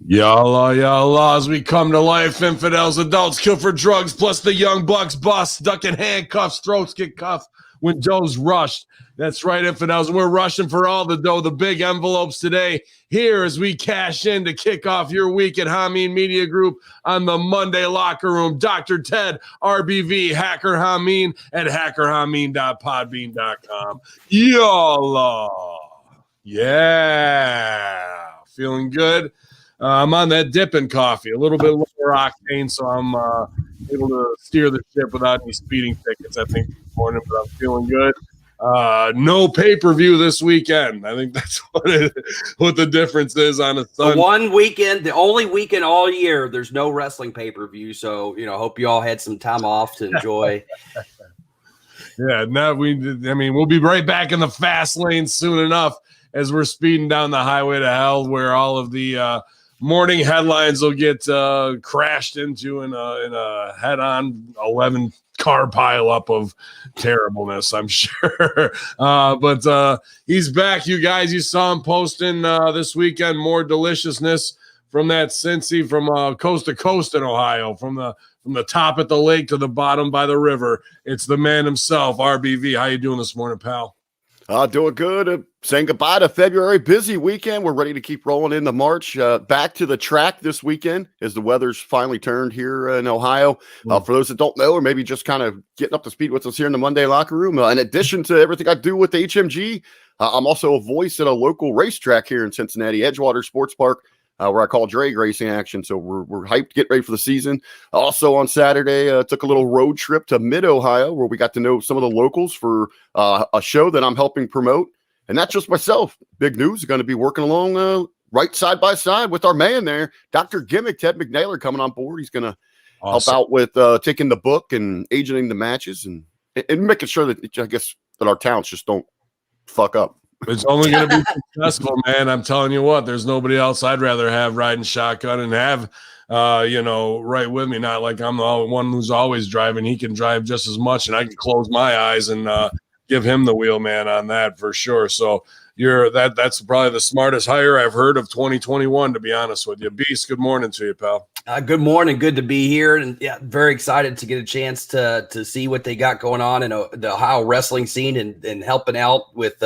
Yalla, yalla, as we come to life, infidels, adults kill for drugs, plus the young bucks bust, stuck in handcuffs, throats get cuffed when Joe's rushed. That's right, infidels, we're rushing for all the dough, the big envelopes today, here as we cash in to kick off your week at Hameen Media Group on the Monday Locker Room. Dr. Ted, RBV, Hacker Hameen at hackerhameen.podbean.com. Yalla. Yeah. Feeling good? I'm on that dipping coffee, a little bit lower octane, so I'm able to steer the ship without any speeding tickets, I think, this morning, but I'm feeling good. No pay-per-view this weekend. I think that's what the difference is on a Sunday. The one weekend, the only weekend all year, there's no wrestling pay-per-view, so, hope you all had some time off to enjoy. Yeah, we'll be right back in the fast lane soon enough as we're speeding down the highway to hell, where all of the morning headlines will get crashed into in a head-on 11 car pileup of terribleness, I'm sure. But he's back, you guys. You saw him posting this weekend more deliciousness from that Cincy from coast to coast in Ohio, from the top at the lake to the bottom by the river. It's the man himself, RBV. How you doing this morning, pal? Doing good. Saying goodbye to February. Busy weekend. We're ready to keep rolling into March. Back to the track this weekend as the weather's finally turned here in Ohio. For those that don't know, or maybe just kind of getting up to speed with us here in the Monday Locker Room, in addition to everything I do with the HMG, I'm also a voice at a local racetrack here in Cincinnati, Edgewater Sports Park, where I call drag racing action. So we're hyped to get ready for the season. Also on Saturday, took a little road trip to Mid-Ohio where we got to know some of the locals for a show that I'm helping promote. And not just myself. Big news, going to be working along right side by side with our man there, Dr. Gimmick, Ted McNaylor, coming on board. He's going to help out with taking the book and agenting the matches and making sure that, I guess, that our talents just don't fuck up. It's only going to be successful, man. I'm telling you what, there's nobody else I'd rather have riding shotgun and have, right with me. Not like I'm the one who's always driving. He can drive just as much, and I can close my eyes and give him the wheel man on that for sure. So that's probably the smartest hire I've heard of 2021, to be honest with you. Beast, good morning to you, pal. Good morning. Good to be here. And yeah, very excited to get a chance to see what they got going on in the Ohio wrestling scene and helping out with,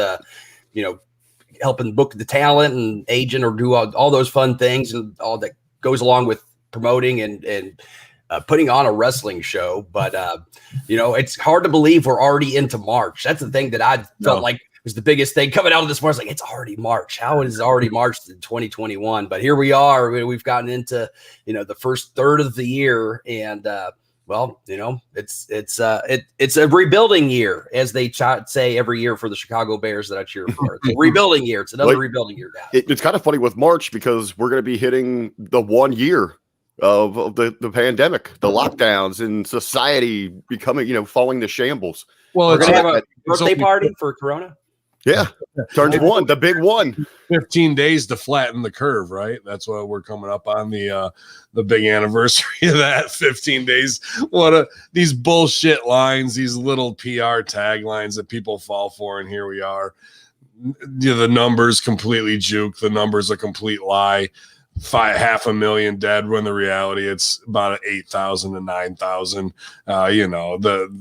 helping book the talent and agent or do all those fun things and all that goes along with promoting and putting on a wrestling show. But, it's hard to believe we're already into March. That's the thing that I felt like was the biggest thing coming out of this morning. Like, it's already March. How is it already March in 2021? But here we are. We've gotten into, the first third of the year. And, it's a rebuilding year, as they say every year for the Chicago Bears that I cheer for. It's a rebuilding year. It's another rebuilding year, guys. It's kind of funny with March because we're going to be hitting the 1 year of the pandemic, the lockdowns, and society becoming, falling to shambles. Well, we're going to have a birthday party for Corona. Yeah, turns one, the big one. 15 days to flatten the curve, right? That's what we're coming up on, the big anniversary of that. 15 days. These bullshit lines, these little PR taglines that people fall for, and here we are. The numbers completely juke. The numbers a complete lie. 500,000 dead, when the reality it's about 8,000 to 9,000.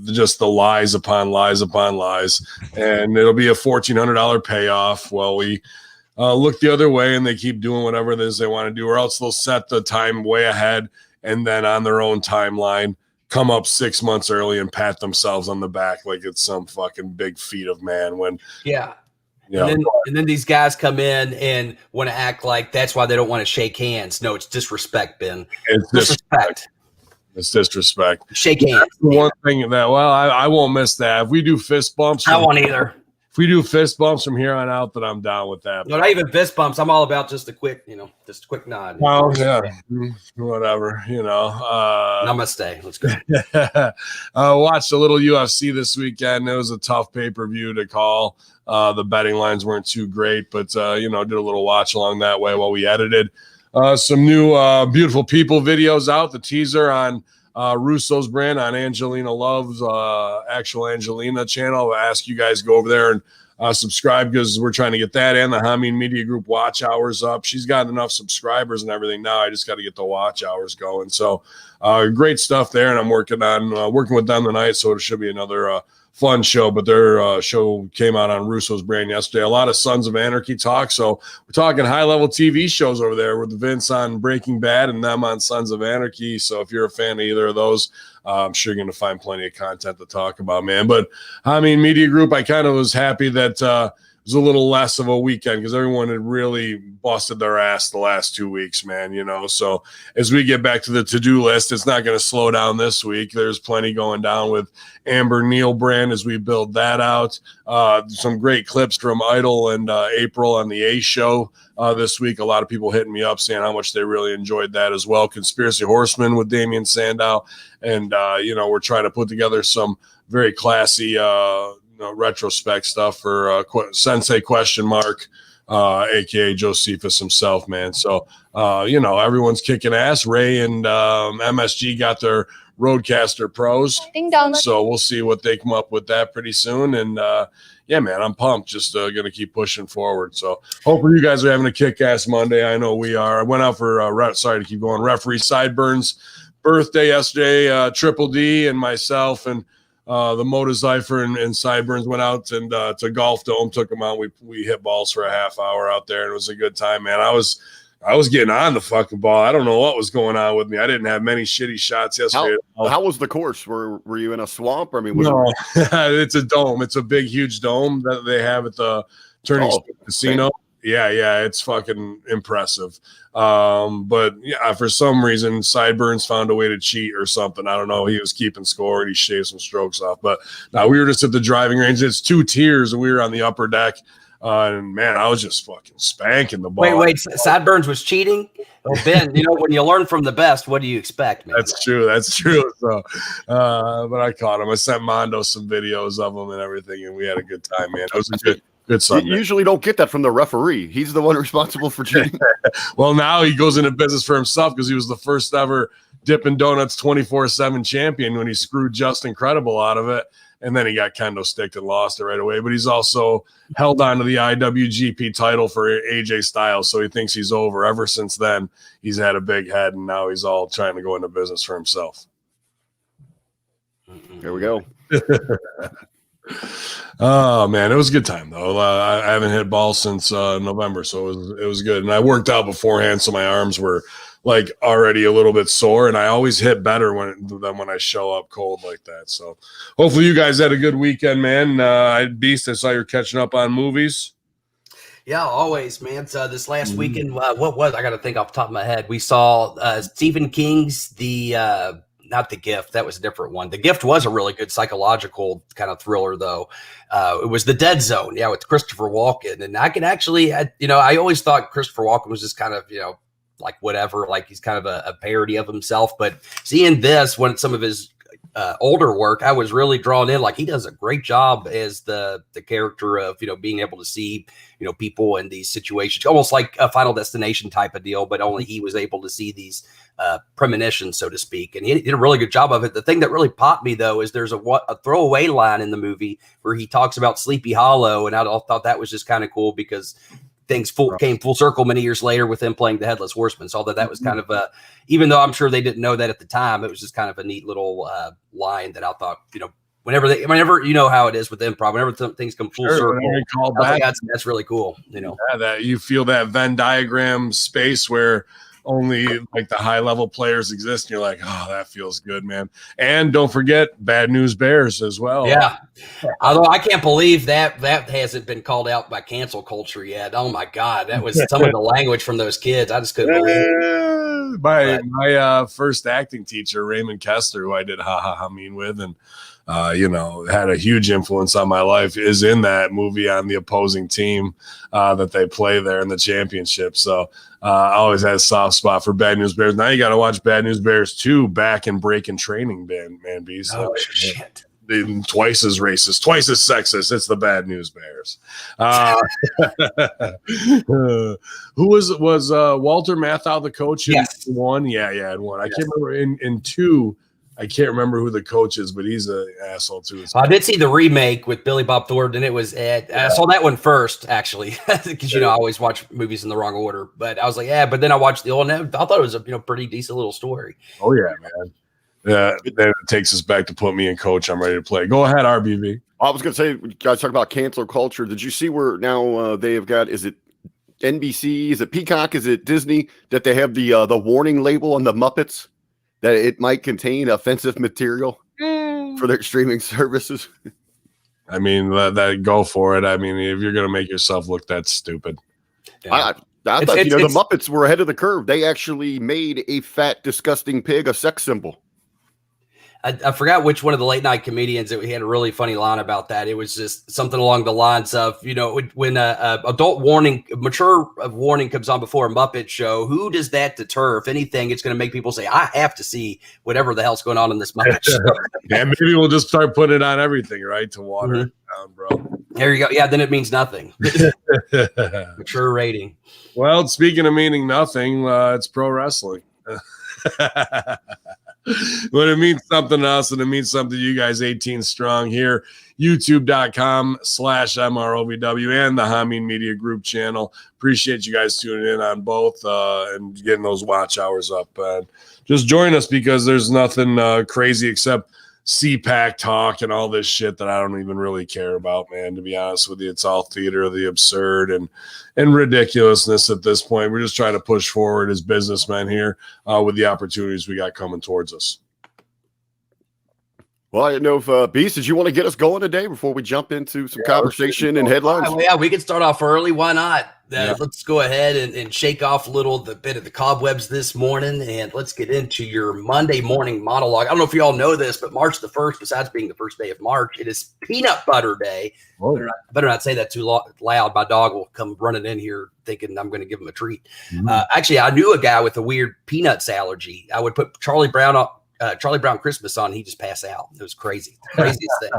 Just the lies upon lies upon lies, and it'll be a $1,400 payoff. Well, we look the other way, and they keep doing whatever it is they want to do, or else they'll set the time way ahead and then on their own timeline come up 6 months early and pat themselves on the back like it's some fucking big feat of man. When And then these guys come in and want to act like that's why they don't want to shake hands. No, it's disrespect, Ben. It's disrespect. It's disrespect. Shake hands. One thing that, I won't miss that. If we do fist bumps, I won't either. If we do fist bumps from here on out, then I'm down with that. No, not even fist bumps. I'm all about just a quick nod. Well, yeah, whatever, Namaste. Let's go. Watched a little UFC this weekend. It was a tough pay-per-view to call. The betting lines weren't too great, but, did a little watch along that way while we edited. Some new Beautiful People videos out. The teaser on Russo's brand on Angelina Love's actual Angelina channel. I'll ask you guys to go over there and subscribe, because we're trying to get that and the Hameen Media Group watch hours up. She's got enough subscribers and everything now. I just got to get the watch hours going. So great stuff there, and I'm working with them tonight, so it should be another fun show. But their show came out on Russo's brand yesterday. A lot of Sons of Anarchy talk. So we're talking high-level TV shows over there with Vince on Breaking Bad and them on Sons of Anarchy. So if you're a fan of either of those, I'm sure you're going to find plenty of content to talk about, man. But I mean, Media Group, I kind of was happy that it was a little less of a weekend, because everyone had really busted their ass the last 2 weeks, man, you know. So as we get back to the to-do list, it's not going to slow down this week. There's plenty going down with Amber Neal brand as we build that out. Some great clips from Idol and April on the A show this week. A lot of people hitting me up saying how much they really enjoyed that as well. Conspiracy Horseman with Damian Sandow. And, we're trying to put together some very classy retrospect stuff for Sensei Question Mark, aka Josephus himself, man. So everyone's kicking ass. Ray and MSG got their Roadcaster Pros, so we'll see what they come up with that pretty soon. And yeah, man, I'm pumped. Just gonna keep pushing forward. So hopefully you guys are having a kick-ass Monday. I know we are. I went out for sorry to keep going, referee Sideburns birthday yesterday. Triple D and myself and the Moda Zypher and Sideburns went out and to Golf Dome, took them out. We hit balls for a half hour out there, and it was a good time, man. I was getting on the fucking ball. I don't know what was going on with me. I didn't have many shitty shots yesterday. How was the course? Were you in a swamp? I mean, it's a dome. It's a big, huge dome that they have at the Turning Casino. Man. Yeah, it's fucking impressive. But yeah, for some reason, Sideburns found a way to cheat or something. I don't know. He was keeping score and he shaved some strokes off. But now we were just at the driving range. It's 2 tiers, and we were on the upper deck. And man, I was just fucking spanking the ball. Wait, Sideburns was cheating? Oh, Ben, when you learn from the best, what do you expect, man? That's true. So, but I caught him. I sent Mondo some videos of him and everything, and we had a good time, man. It was a good Sunday. You usually don't get that from the referee. He's the one responsible for cheating. Well, now he goes into business for himself, because he was the first ever Dippin' Donuts 24/7 champion when he screwed Just Incredible out of it. And then he got kendo sticked and lost it right away. But he's also held on to the IWGP title for AJ Styles, so he thinks he's over. Ever since then, he's had a big head, and now he's all trying to go into business for himself. Here we go. Oh, man, it was a good time, though. I haven't hit balls since November, so it was good. And I worked out beforehand, so my arms were like already a little bit sore, and I always hit better than when I show up cold like that. So hopefully you guys had a good weekend, man. Beast, I saw you're catching up on movies. Yeah, always, man. So this last weekend, what was I got to think off the top of my head? We saw Stephen King's not The Gift. That was a different one. The Gift was a really good psychological kind of thriller, though. It was The Dead Zone, with Christopher Walken. And I can actually, I always thought Christopher Walken was just kind of, like whatever, like he's kind of a parody of himself. But seeing this, when some of his older work, I was really drawn in. Like, he does a great job as the character of, being able to see, people in these situations, almost like a Final Destination type of deal, but only he was able to see these premonitions, so to speak. And he did a really good job of it. The thing that really popped me, though, is there's a throwaway line in the movie where he talks about Sleepy Hollow. And I thought that was just kind of cool, because things came full circle many years later with him playing the Headless Horseman. So that was kind of even though I'm sure they didn't know that at the time, it was just kind of a neat little line that I thought, whenever you know how it is with improv, whenever things come full circle, that's really cool. That you feel that Venn diagram space where only like the high level players exist, and you're like, oh, that feels good, man. And don't forget Bad News Bears as well. Yeah, although I can't believe that hasn't been called out by cancel culture yet. Oh my God, that was some of the language from those kids. I just couldn't believe it. My first acting teacher, Raymond Kessler, who I did Ha Ha Ha Mean with, and had a huge influence on my life, is in that movie on the opposing team that they play there in the championship. So I always had a soft spot for Bad News Bears. Now you got to watch Bad News Bears 2 back in Breaking Training, man. B. So, shit. Twice as racist, twice as sexist. It's the Bad News Bears. Who was Walter Matthau the coach in one? Yeah, in one. I can't remember in 2. I can't remember who the coach is, but he's an asshole too. I did see the remake with Billy Bob Thornton. It was I saw that one first, actually, because I always watch movies in the wrong order. But I was like, yeah. But then I watched the old. And I thought it was a pretty decent little story. Oh yeah, man. Yeah, then it takes us back to put me in coach. I'm ready to play. Go ahead, RBV. I was going to say, you guys talk about cancel culture. Did you see where now they have got? Is it NBC? Is it Peacock? Is it Disney that they have the warning label on the Muppets that it might contain offensive material for their streaming services? I mean, that go for it. I mean, if you're gonna make yourself look that stupid, I thought the Muppets were ahead of the curve. They actually made a fat, disgusting pig a sex symbol. I forgot which one of the late night comedians he had a really funny line about that. It was just something along the lines of, when adult warning, mature warning comes on before a Muppet show, who does that deter? If anything, it's going to make people say, I have to see whatever the hell's going on in this Muppet show. Yeah, maybe we'll just start putting it on everything, right? To water it down, bro. There you go. Yeah, then it means nothing. Mature rating. Well, speaking of meaning nothing, it's pro wrestling. When it means something to us and it means something to you guys, 18 strong here, youtube.com/MROVW and the Hameen Media Group channel. Appreciate you guys tuning in on both and getting those watch hours up. Just join us because there's nothing crazy except CPAC talk and all this shit that I don't even really care about, man. To be honest with you, it's all theater of the absurd and ridiculousness at this point. We're just trying to push forward as businessmen here with the opportunities we got coming towards us. Well, I didn't know if Beast, did you want to get us going today before we jump into some conversation and headlines? Yeah, we can start off early. Why not? Let's go ahead and shake off the bit of the cobwebs this morning, and let's get into your Monday morning monologue. I don't know if you all know this, but March the 1st, besides being the first day of March, it is Peanut Butter Day. Better not say that too loud. My dog will come running in here thinking I'm going to give him a treat. Actually, I knew a guy with a weird peanuts allergy. I would put Charlie Brown Christmas on, he just passed out. It was crazy. The craziest thing.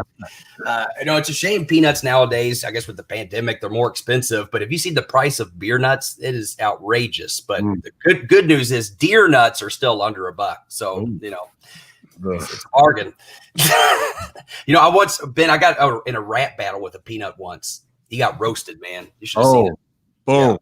It's a shame peanuts nowadays, I guess with the pandemic, they're more expensive. But if you see the price of beer nuts, it is outrageous. But the good news is deer nuts are still under $1. So, it's a bargain. I got in a rap battle with a peanut once. He got roasted, man. You should have seen it. Boom. Yeah.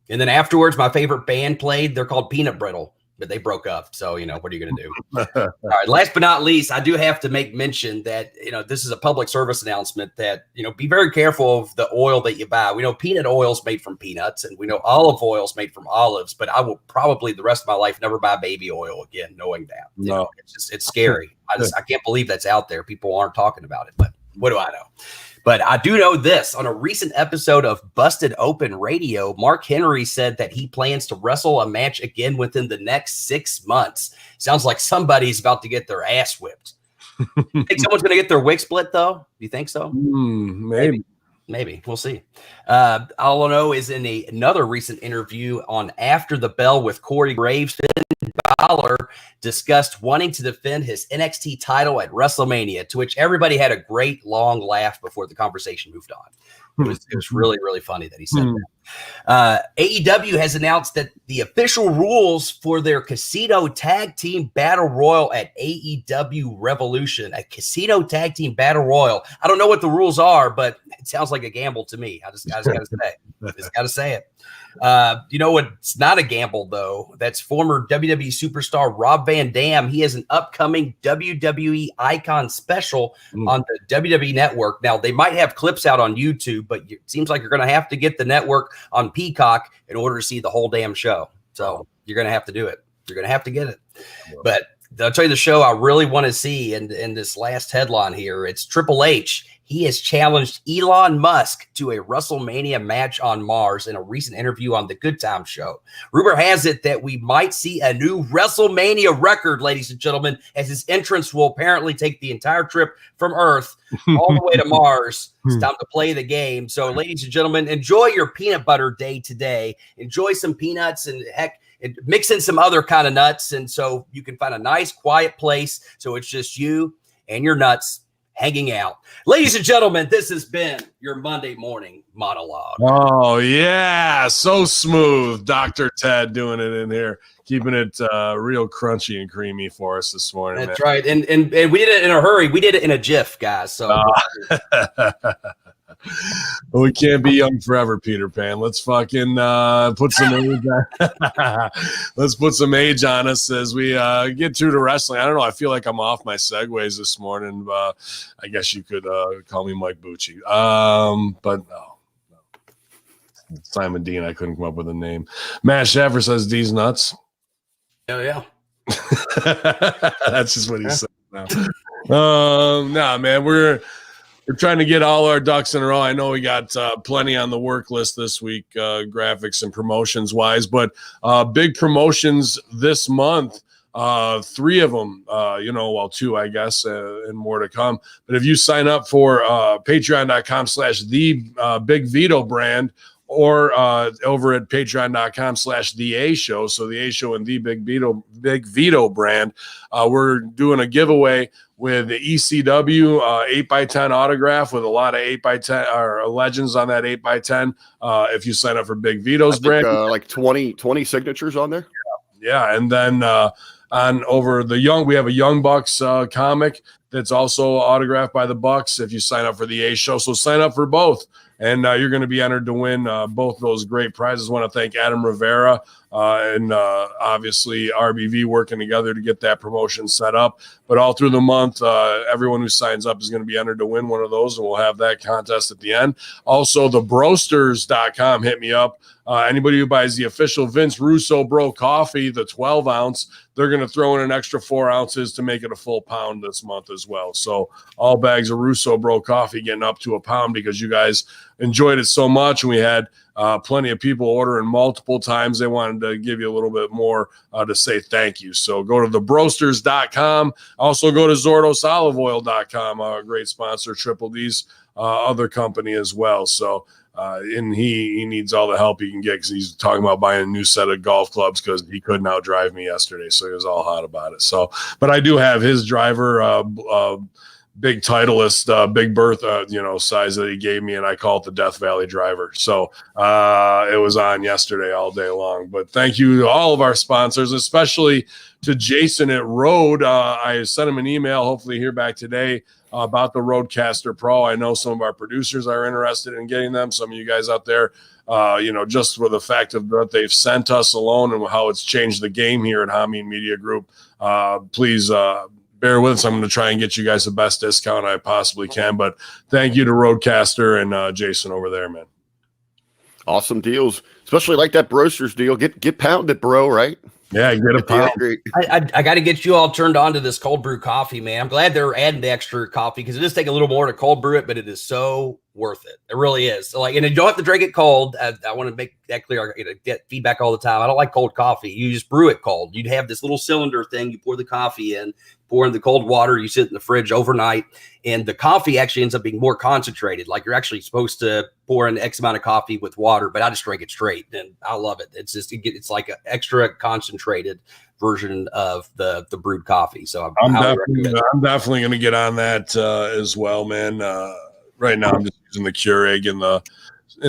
And then afterwards, my favorite band played. They're called Peanut Brittle. But they broke up. So, what are you going to do? All right. Last but not least, I do have to make mention that, this is a public service announcement that, be very careful of the oil that you buy. We know peanut oil is made from peanuts and we know olive oil is made from olives, but I will probably the rest of my life never buy baby oil again, knowing that. No. It's scary. I can't believe that's out there. People aren't talking about it, but what do I know? But I do know this. On a recent episode of Busted Open Radio, Mark Henry said that he plans to wrestle a match again within the next 6 months. Sounds like somebody's about to get their ass whipped. Think someone's going to get their wig split, though? Do you think so? Maybe. We'll see. All I know is in another recent interview on After the Bell with Corey Graves, Finn Balor discussed wanting to defend his NXT title at WrestleMania, to which everybody had a great long laugh before the conversation moved on. It was really, really funny that he said that. AEW has announced that the official rules for their Casino Tag Team Battle Royal at AEW Revolution, a Casino Tag Team Battle Royal. I don't know what the rules are, but it sounds like a gamble to me. I just got to say it. It's not a gamble, though. That's former WWE superstar Rob Van Dam. He has an upcoming WWE Icon special on the WWE Network. Now, they might have clips out on YouTube, but it seems like you're going to have to get the network on Peacock in order to see the whole damn show. So you're going to have to do it. You're going to have to get it. But I'll tell you the show I really want to see in this last headline here. It's Triple H. He has challenged Elon Musk to a WrestleMania match on Mars in a recent interview on the Good Time Show. Rumor has it that we might see a new WrestleMania record, ladies and gentlemen, as his entrance will apparently take the entire trip from Earth all the way to Mars. It's time to play the game. So, ladies and gentlemen, enjoy your peanut butter day today. Enjoy some peanuts and mix in some other kind of nuts. And so you can find a nice, quiet place. So it's just you and your nuts hanging out. Ladies and gentlemen, this has been your Monday morning monologue. Oh, yeah. So smooth. Dr. Ted doing it in here, keeping it real crunchy and creamy for us this morning. That's right. And we did it in a hurry. We did it in a jiff, guys. So we can't be young forever, Peter Pan. Let's fucking put some age on. Let's put some age on us as we get through to wrestling. I don't know. I feel like I'm off my segues this morning. I guess you could call me Mike Bucci. But no. Simon Dean. I couldn't come up with a name. Matt Schaffer says D's nuts. oh yeah. That's just what he said now. Nah, man, we're trying to get all our ducks in a row. I know we got plenty on the work list this week, graphics and promotions wise, but big promotions this month. 3 of them, two, I guess, and more to come. But if you sign up for patreon.com/the Big Vito brand, or over at patreon.com/the A Show. So the A Show and the Big Vito brand. We're doing a giveaway with the ECW 8x10 autograph with a lot of 8x10 or legends on that 8x10. If you sign up for Big Vito's brand, like 20 signatures on there. Yeah. And then on over we have a Young Bucks comic that's also autographed by the Bucks if you sign up for the A Show. So sign up for both. And you're going to be entered to win both those great prizes. I want to thank Adam Rivera and obviously RBV working together to get that promotion set up. But all through the month, everyone who signs up is going to be entered to win one of those, and we'll have that contest at the end. Also, the Broasters.com hit me up. Anybody who buys the official Vince Russo Bro coffee, the 12 ounce, they're going to throw in an extra 4 ounces to make it a full pound this month as well. So all bags of Russo Bro coffee getting up to a pound because you guys enjoyed it so much. And we had plenty of people ordering multiple times. They wanted to give you a little bit more to say thank you. So go to thebroasters.com. Also go to ZordosOliveOil.com, a great sponsor, Triple D's other company as well. So and he needs all the help he can get because he's talking about buying a new set of golf clubs because he couldn't outdrive me yesterday. So he was all hot about it. So, but I do have his driver, big Titleist, Big Bertha, size that he gave me, and I call it the Death Valley driver. So it was on yesterday all day long. But thank you to all of our sponsors, especially to Jason at Rode. I sent him an email, hopefully hear back today, about the Rodecaster Pro. I know some of our producers are interested in getting them. Some of you guys out there, just for the fact of what they've sent us alone and how it's changed the game here at Hameen Media Group, please bear with us. I'm going to try and get you guys the best discount I possibly can. But thank you to Rodecaster and Jason over there, man. Awesome deals, especially like that Broasters deal. Get pounded, bro, right? Yeah, get a pound. I got to get you all turned on to this cold brew coffee, man. I'm glad they're adding the extra coffee because it does take a little more to cold brew it, but it is so worth it. It really is. So and you don't have to drink it cold. I want to make that clear. I get feedback all the time. I don't like cold coffee. You just brew it cold. You'd have this little cylinder thing. You pour the coffee in, pour in the cold water. You sit in the fridge overnight, and the coffee actually ends up being more concentrated. Like you're actually supposed to pour in X amount of coffee with water, but I just drink it straight, and I love it. It's just it's like an extra concentrated version of the brewed coffee. So I'm definitely going to get on that as well, man. Right now I'm just using the Keurig and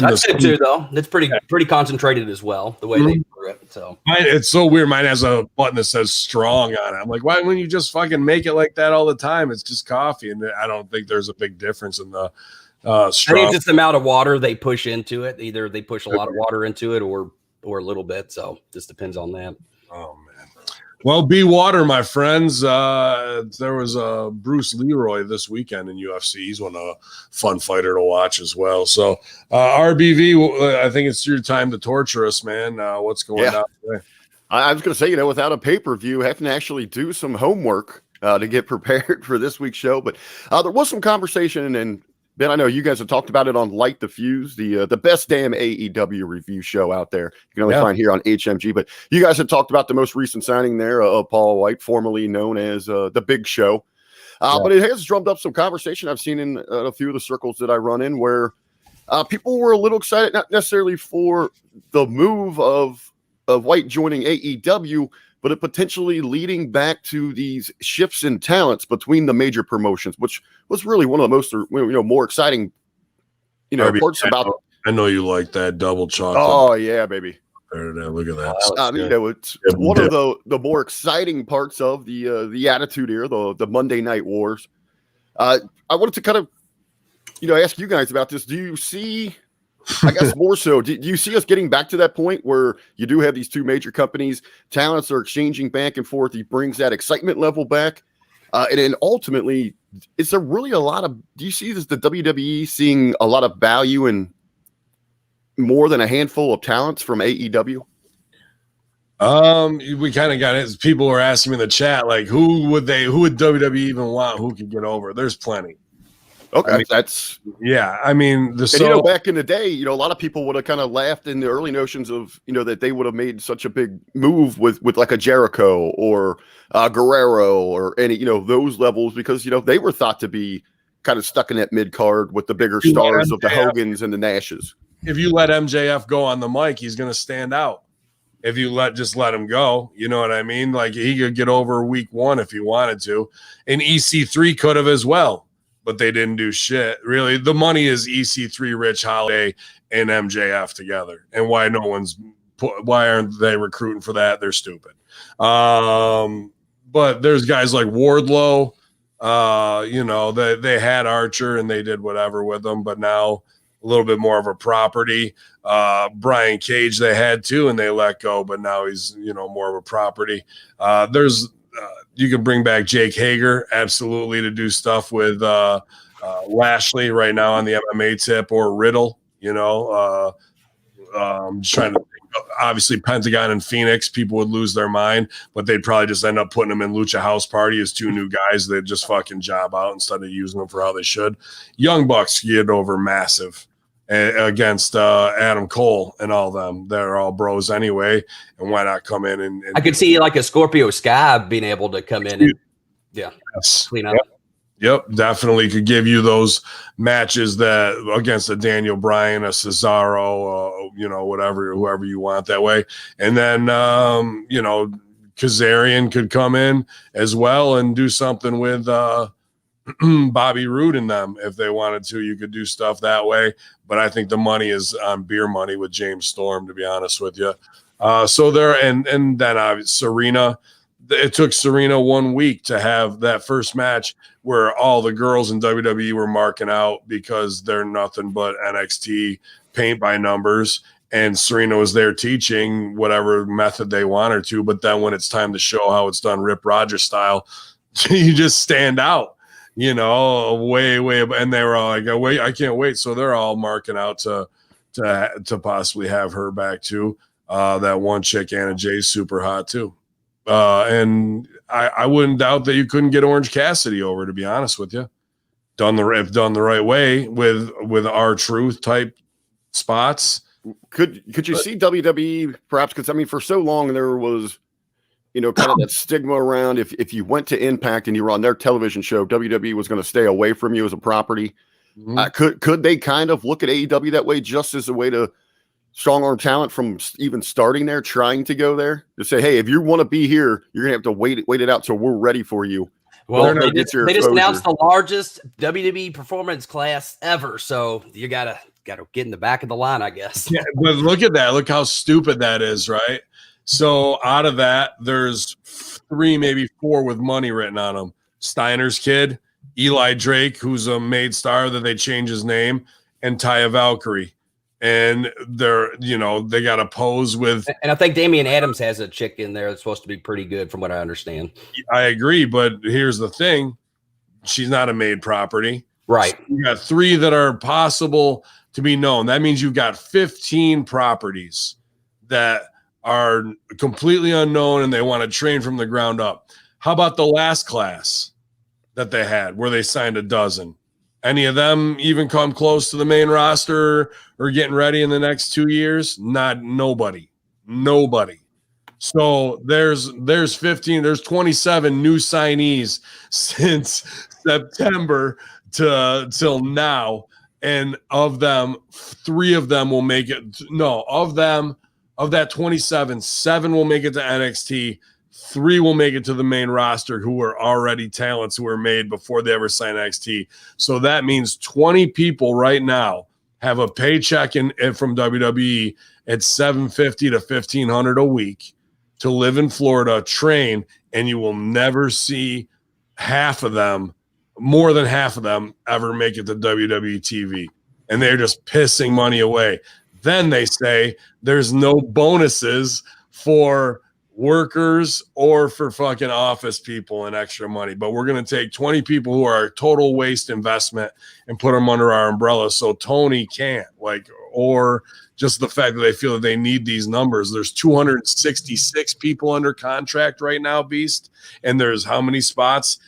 that's good too, though. It's pretty concentrated as well, the way they brew it. So it's so weird. Mine has a button that says strong on it. I'm like, why wouldn't you just fucking make it like that all the time? It's just coffee, and I don't think there's a big difference in the strong. I think it's just the amount of water they push into it. Either they push a lot of water into it or a little bit. So just depends on that. Oh man. Well, be water, my friends. There was a Bruce Leroy this weekend in UFC. He's a fun fighter to watch as well. So, RBV, I think it's your time to torture us, man. What's going on today? I was going to say, without a pay-per-view, having to actually do some homework to get prepared for this week's show. But there was some conversation, and Ben, I know you guys have talked about it on Light the Fuse, the best damn AEW review show out there. You can only find here on HMG. But you guys have talked about the most recent signing there of Paul White, formerly known as the Big Show. But it has drummed up some conversation I've seen in a few of the circles that I run in where people were a little excited, not necessarily for the move of White joining AEW, but it potentially leading back to these shifts in talents between the major promotions, which was really one of the most, more exciting, parts about. I know you like that double chocolate. Oh yeah, baby. Look at that. It's one of the more exciting parts of the Attitude Era, the Monday Night Wars. I wanted to kind of, ask you guys about this. Do you see, I guess more so, do you see us getting back to that point where you do have these two major companies, talents are exchanging back and forth? He brings that excitement level back. And then ultimately, is there really do you see the WWE seeing a lot of value in more than a handful of talents from AEW? We kind of got it. People were asking me in the chat, like, who would WWE even want? Who could get over? There's plenty. Okay, back in the day, a lot of people would have kind of laughed in the early notions of, that they would have made such a big move with like a Jericho or Guerrero or any, those levels, because, they were thought to be kind of stuck in that mid card with the bigger stars of the Hogans and the Nashes. If you let MJF go on the mic, he's going to stand out. If you let him go, you know what I mean? Like, he could get over week 1 if he wanted to, and EC3 could have as well, but they didn't do shit. Really, the money is EC3, Rich Holiday, and MJF together. And why aren't they recruiting for that? They're stupid. But there's guys like Wardlow. They had Archer and they did whatever with them, but now a little bit more of a property. Brian Cage they had too, and they let go, but now he's more of a property. You can bring back Jake Hager absolutely to do stuff with Lashley right now on the MMA tip, or Riddle. Just trying to think. Obviously Pentagon and Phoenix, people would lose their mind, but they'd probably just end up putting them in Lucha House Party as 2 new guys that just fucking job out instead of using them for how they should. Young Bucks get over massive against Adam Cole and all them. They're all bros anyway, and why not come in and I could see like a Scorpio Sky being able to come in and clean up. Yep, definitely could give you those matches that against a Daniel Bryan, a Cesaro, whoever you want that way. And then, Kazarian could come in as well and do something with Bobby Roode in them if they wanted to. You could do stuff that way. But I think the money is on beer money with James Storm, to be honest with you. So there, and then Serena. It took Serena 1 week to have that first match where all the girls in WWE were marking out because they're nothing but NXT paint by numbers. And Serena was there teaching whatever method they want her to. But then when it's time to show how it's done Rip Rogers style, you just stand out, way, way. And they were all like, wait, I can't wait. So they're all marking out to possibly have her back too. That one chick, Anna Jay, super hot too. And I wouldn't doubt that you couldn't get Orange Cassidy over, to be honest with you. Done the right way with R-Truth type spots. Could you see WWE perhaps? Because for so long there was, kind of that stigma around if you went to Impact and you were on their television show, WWE was going to stay away from you as a property. Mm-hmm. Could they kind of look at AEW that way, just as a way to strong arm talent from even starting there, trying to go there, to say, hey, if you want to be here, you're gonna have to wait it out till we're ready for you. Well, they just announced the largest WWE performance class ever, so you gotta get in the back of the line, I guess. Yeah, but look at that. Look how stupid that is, right? So out of that, there's 3, maybe 4 with money written on them. Steiner's kid, Eli Drake, who's a made star that they changed his name, and Taya Valkyrie. And they got to pose with. And I think Damian Adams has a chick in there that's supposed to be pretty good, from what I understand. I agree, but here's the thing: she's not a made property, right? So you got 3 that are possible to be known. That means you've got 15 properties that are completely unknown, and they want to train from the ground up. How about the last class that they had, where they signed a dozen? Any of them even come close to the main roster or getting ready in the next 2 years? Nobody. So there's 15, there's 27 new signees since September till now. And of them, 3 of them will make it. No, of that 27, 7 will make it to NXT. 3 will make it to the main roster who are already talents who were made before they ever signed NXT. So that means 20 people right now have a paycheck from WWE at $750 to $1,500 a week to live in Florida, train, and you will never see more than half of them ever make it to WWE TV. And they're just pissing money away. Then they say there's no bonuses for workers or for fucking office people and extra money, but we're going to take 20 people who are a total waste investment and put them under our umbrella. So Tony can't, or just the fact that they feel that they need these numbers. There's 266 people under contract right now, Beast. And there's how many spots?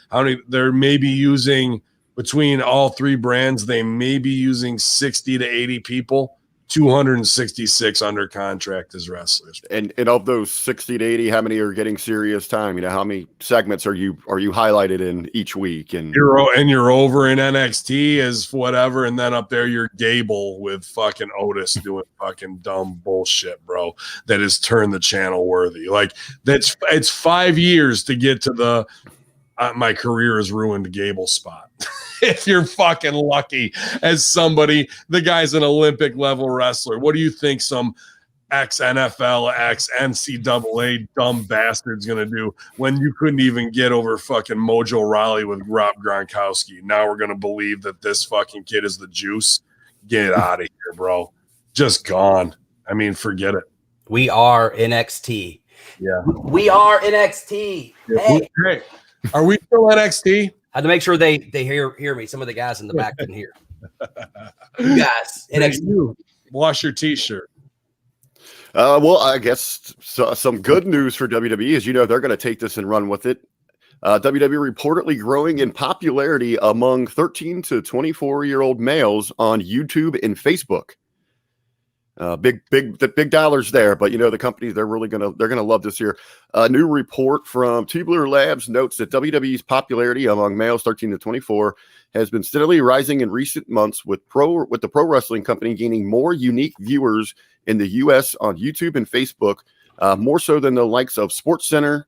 They're maybe using between all 3 brands, they may be using 60 to 80 people. 266 under contract as wrestlers. And of those 60 to 80, how many are getting serious time? How many segments are you highlighted in each week? And you're over in NXT as whatever, and then up there you're Gable with fucking Otis doing fucking dumb bullshit, bro. That has turned the channel worthy. It's 5 years to get to the my career is ruined Gable spot. If you're fucking lucky as somebody, the guy's an Olympic level wrestler. What do you think some ex-NFL, ex-NCAA dumb bastard's going to do when you couldn't even get over fucking Mojo Rawley with Rob Gronkowski? Now we're going to believe that this fucking kid is the juice. Get out of here, bro. Just gone. I mean, forget it. We are NXT. Yeah. We are NXT. Hey. Are we still NXT? I had to make sure they hear me. Some of the guys in the back didn't hear. You guys, NXT. Wash your t-shirt. Well, I guess some good news for WWE is, they're going to take this and run with it. WWE reportedly growing in popularity among 13 to 24-year-old males on YouTube and Facebook. Big dollars there, but the companies they're gonna love this here. A new report from Tubular Labs notes that WWE's popularity among males 13 to 24 has been steadily rising in recent months, with the pro wrestling company gaining more unique viewers in the U.S. on YouTube and Facebook, more so than the likes of SportsCenter,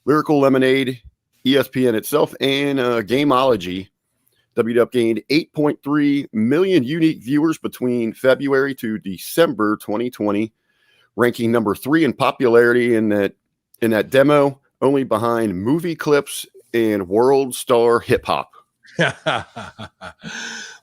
Lyrical Lemonade, ESPN itself, and Gameology. WWE gained 8.3 million unique viewers between February to December 2020, ranking number 3 in popularity in that demo, only behind Movie Clips and World Star Hip Hop.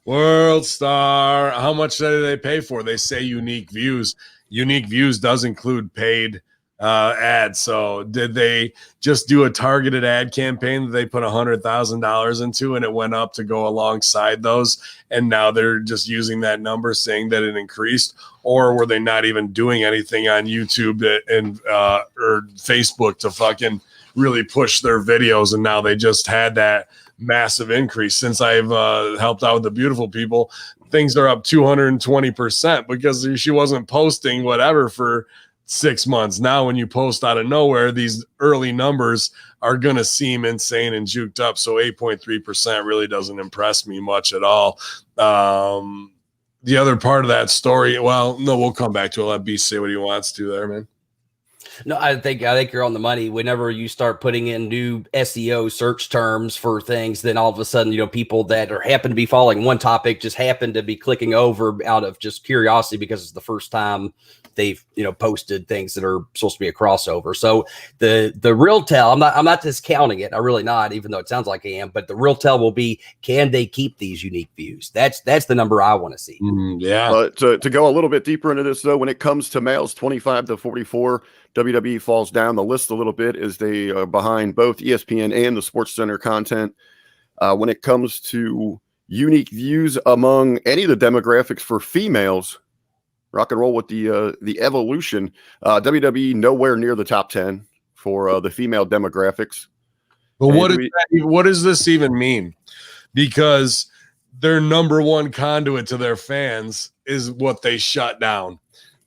World Star. How much do they pay for? They say unique views. Unique views does include paid ads. So did they just do a targeted ad campaign that they put $100,000 into and it went up to go alongside those, and now they're just using that number saying that it increased? Or were they not even doing anything on YouTube and or Facebook to fucking really push their videos, and now they just had that massive increase? Since I've helped out with the beautiful people, things are up 220% because she wasn't posting whatever for 6 months. Now when you post out of nowhere, these early numbers are going to seem insane and juked up. So 8.3% really doesn't impress me much at all. The other part of that story, well, no, we'll come back to it. Let B say what he wants to there, man. No, I think you're on the money. Whenever you start putting in new SEO search terms for things, then all of a sudden, people that happen to be following one topic just happen to be clicking over out of just curiosity because it's the first time they've posted things that are supposed to be a crossover. So the real tell, I'm not discounting it. I'm really not, even though it sounds like I am. But the real tell will be, can they keep these unique views? That's the number I want to see. Yeah. To go a little bit deeper into this, though, when it comes to males 25 to 44, WWE falls down the list a little bit as they are behind both ESPN and the SportsCenter content. When it comes to unique views among any of the demographics for females, rock and roll with the evolution. WWE nowhere near the top 10 for the female demographics. But what does this even mean? Because their number one conduit to their fans is what they shut down.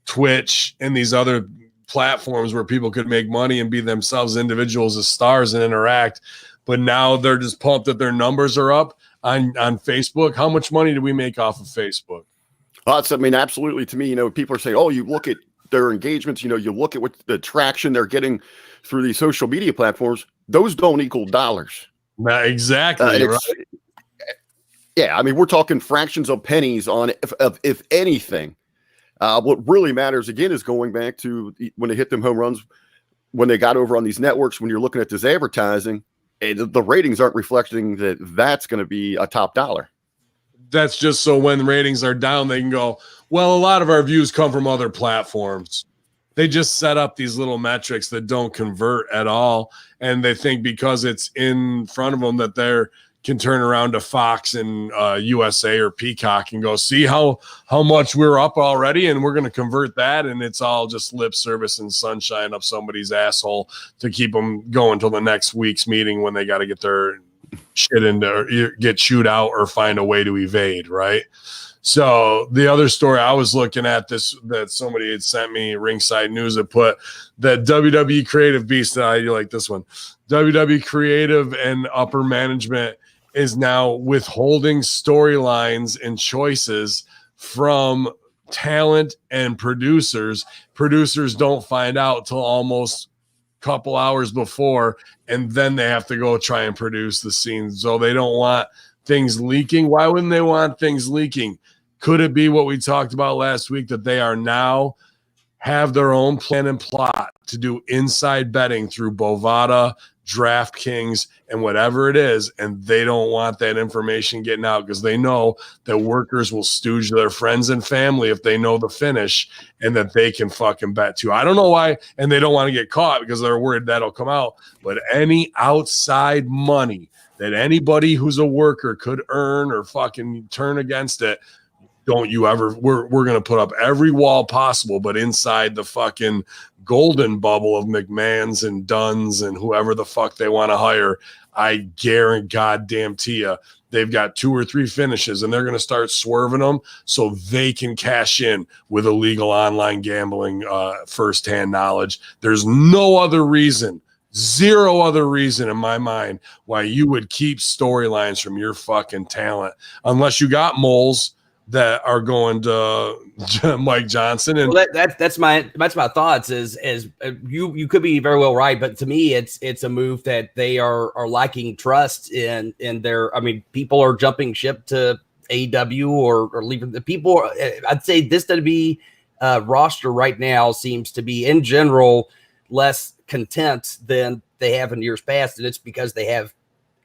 Twitch and these other platforms where people could make money and be themselves individuals as stars and interact. But now they're just pumped that their numbers are up on Facebook. How much money do we make off of Facebook? Absolutely. To me, people are saying, oh, you look at their engagements, you look at what the traction they're getting through these social media platforms, those don't equal dollars. Exactly. Right. Yeah, I mean, we're talking fractions of pennies on if anything. What really matters, again, is going back to when they hit them home runs, when they got over on these networks, when you're looking at this advertising, the ratings aren't reflecting that that's going to be a top dollar. That's just so when ratings are down, they can go, well, a lot of our views come from other platforms. They just set up these little metrics that don't convert at all. And they think because it's in front of them that they're can turn around to Fox and USA or Peacock and go, see how much we're up already, and we're going to convert that, and it's all just lip service and sunshine up somebody's asshole to keep them going till the next week's meeting when they got to get their shit into or get chewed out or find a way to evade, right? So the other story I was looking at that somebody had sent me, Ringside News, had put that WWE Creative Beast, you like this one, WWE Creative and upper management is now withholding storylines and choices from talent and producers. Producers don't find out till almost a couple hours before, and then they have to go try and produce the scenes. So they don't want things leaking. Why wouldn't they want things leaking? Could it be what we talked about last week, that they are now have their own plan and plot to do inside betting through Bovada, DraftKings, and whatever it is, and they don't want that information getting out because they know that workers will stooge their friends and family if they know the finish and that they can fucking bet too. I don't know why, and they don't want to get caught because they're worried that'll come out, but any outside money that anybody who's a worker could earn or fucking turn against it, don't you ever, we're going to put up every wall possible, but inside the fucking golden bubble of McMahon's and Dunn's and whoever the fuck they want to hire, I guarantee goddamn to you, they've got 2 or 3 finishes and they're going to start swerving them so they can cash in with illegal online gambling, firsthand knowledge. There's no other reason, zero other reason in my mind why you would keep storylines from your fucking talent unless you got moles that are going to Mike Johnson. And well, that's my thoughts is you could be very well right, but to me it's a move that they are lacking trust in their, I mean, people are jumping ship to AEW or leaving the people. I'd say this to be roster right now seems to be in general less content than they have in years past, and it's because they have,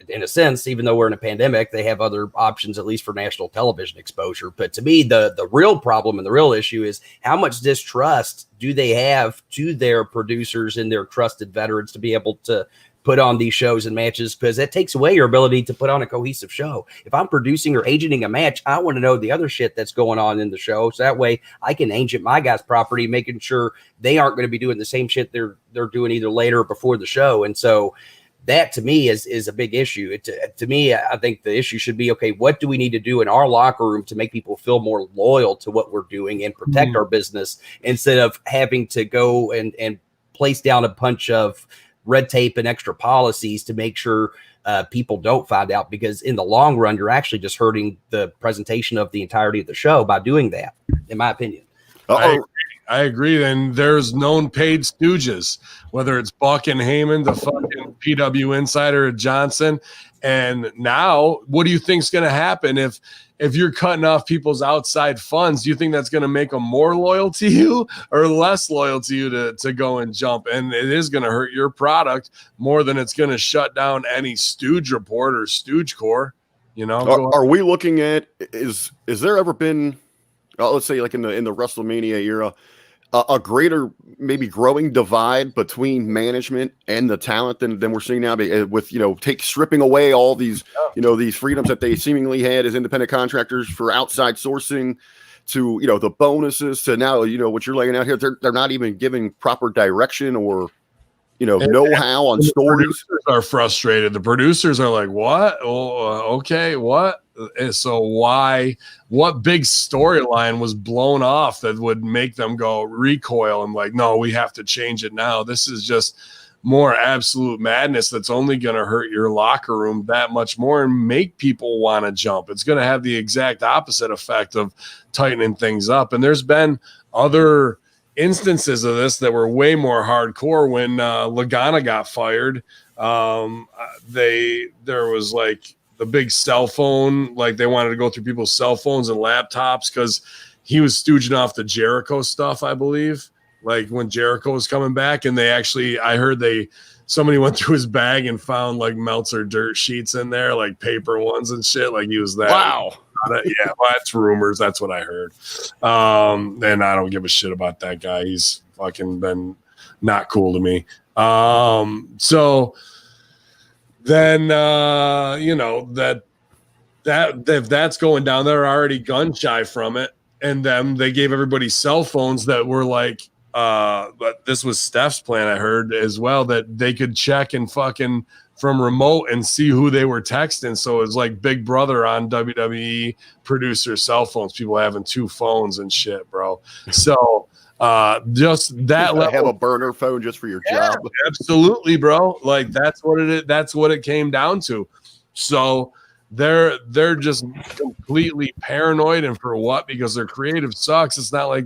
in a sense, even though we're in a pandemic, they have other options, at least for national television exposure. But to me, the real problem and the real issue is how much distrust do they have to their producers and their trusted veterans to be able to put on these shows and matches, because that takes away your ability to put on a cohesive show. If I'm producing or agenting a match, I want to know the other shit that's going on in the show. So that way I can agent my guys' property, making sure they aren't going to be doing the same shit they're doing either later or before the show. And so that to me is a big issue. To me, I think the issue should be, okay, what do we need to do in our locker room to make people feel more loyal to what we're doing and protect our business, instead of having to go and place down a bunch of red tape and extra policies to make sure people don't find out, because in the long run, you're actually just hurting the presentation of the entirety of the show by doing that, in my opinion. I agree. And there's known paid stooges, whether it's Buck and Heyman, the fucking PW Insider, Johnson. And now, what do you think's going to happen if you're cutting off people's outside funds? Do you think that's going to make them more loyal to you or less loyal to you to go and jump? And it is going to hurt your product more than it's going to shut down any stooge report or stooge core. You know, are we looking at, is there ever been, let's say like in the WrestleMania era, a greater, maybe growing divide between management and the talent than we're seeing now, with, stripping away all these, these freedoms that they seemingly had as independent contractors for outside sourcing, to, the bonuses, to now, what you're laying out here, they're not even giving proper direction or, know-how on stories. Producers are frustrated. The producers are like, what? Oh, okay. What? So what big storyline was blown off that would make them go recoil and like, no, we have to change it now? This is just more absolute madness that's only going to hurt your locker room that much more and make people want to jump. It's going to have the exact opposite effect of tightening things up. And there's been other instances of this that were way more hardcore when Lagana got fired. There was like the big cell phone, like they wanted to go through people's cell phones and laptops because he was stooging off the Jericho stuff, I believe. Like when Jericho was coming back, and I heard somebody went through his bag and found like Meltzer dirt sheets in there, like paper ones and shit. Like he was that. Wow. Yeah, well, that's rumors. That's what I heard. And I don't give a shit about that guy. He's fucking been not cool to me. So then, you know, that if that's going down, they're already gun shy from it. And then they gave everybody cell phones that were like, but this was Steph's plan, I heard as well, that they could check and fucking from remote and see who they were texting. So it's like Big Brother on WWE producer cell phones, people having 2 phones and shit, bro. So just that level, have a burner phone just for your job. Absolutely, bro. Like that's what it came down to. So they're just completely paranoid, and for what? Because their creative sucks. It's not like,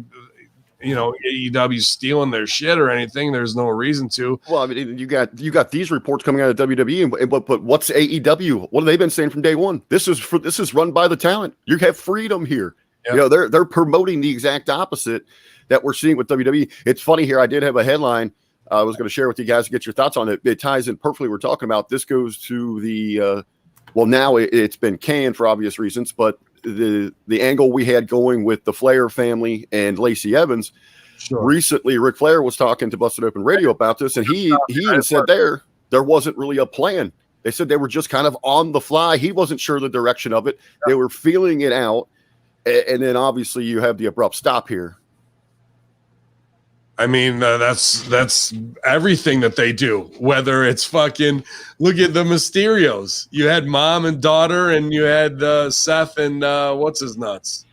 you know, AEW stealing their shit or anything. There's no reason to. Well, I mean, you got these reports coming out of WWE, but what's AEW? What have they been saying from day one? This is run by the talent. You have freedom here. Yep. You know, they're promoting the exact opposite that we're seeing with WWE. It's funny here. I did have a headline I was going to share with you guys to get your thoughts on it. It ties in perfectly. We're talking about this goes to the well, now it's been canned for obvious reasons, but the angle we had going with the Flair family and Lacey Evans. Sure. Recently, Ric Flair was talking to Busted Open Radio about this, and he even said there wasn't really a plan. They said they were just kind of on the fly. He wasn't sure the direction of it. They were feeling it out, and then obviously you have the abrupt stop here. I mean, that's everything that they do, whether it's fucking look at the Mysterios. You had mom and daughter, and you had Seth and what's his nuts?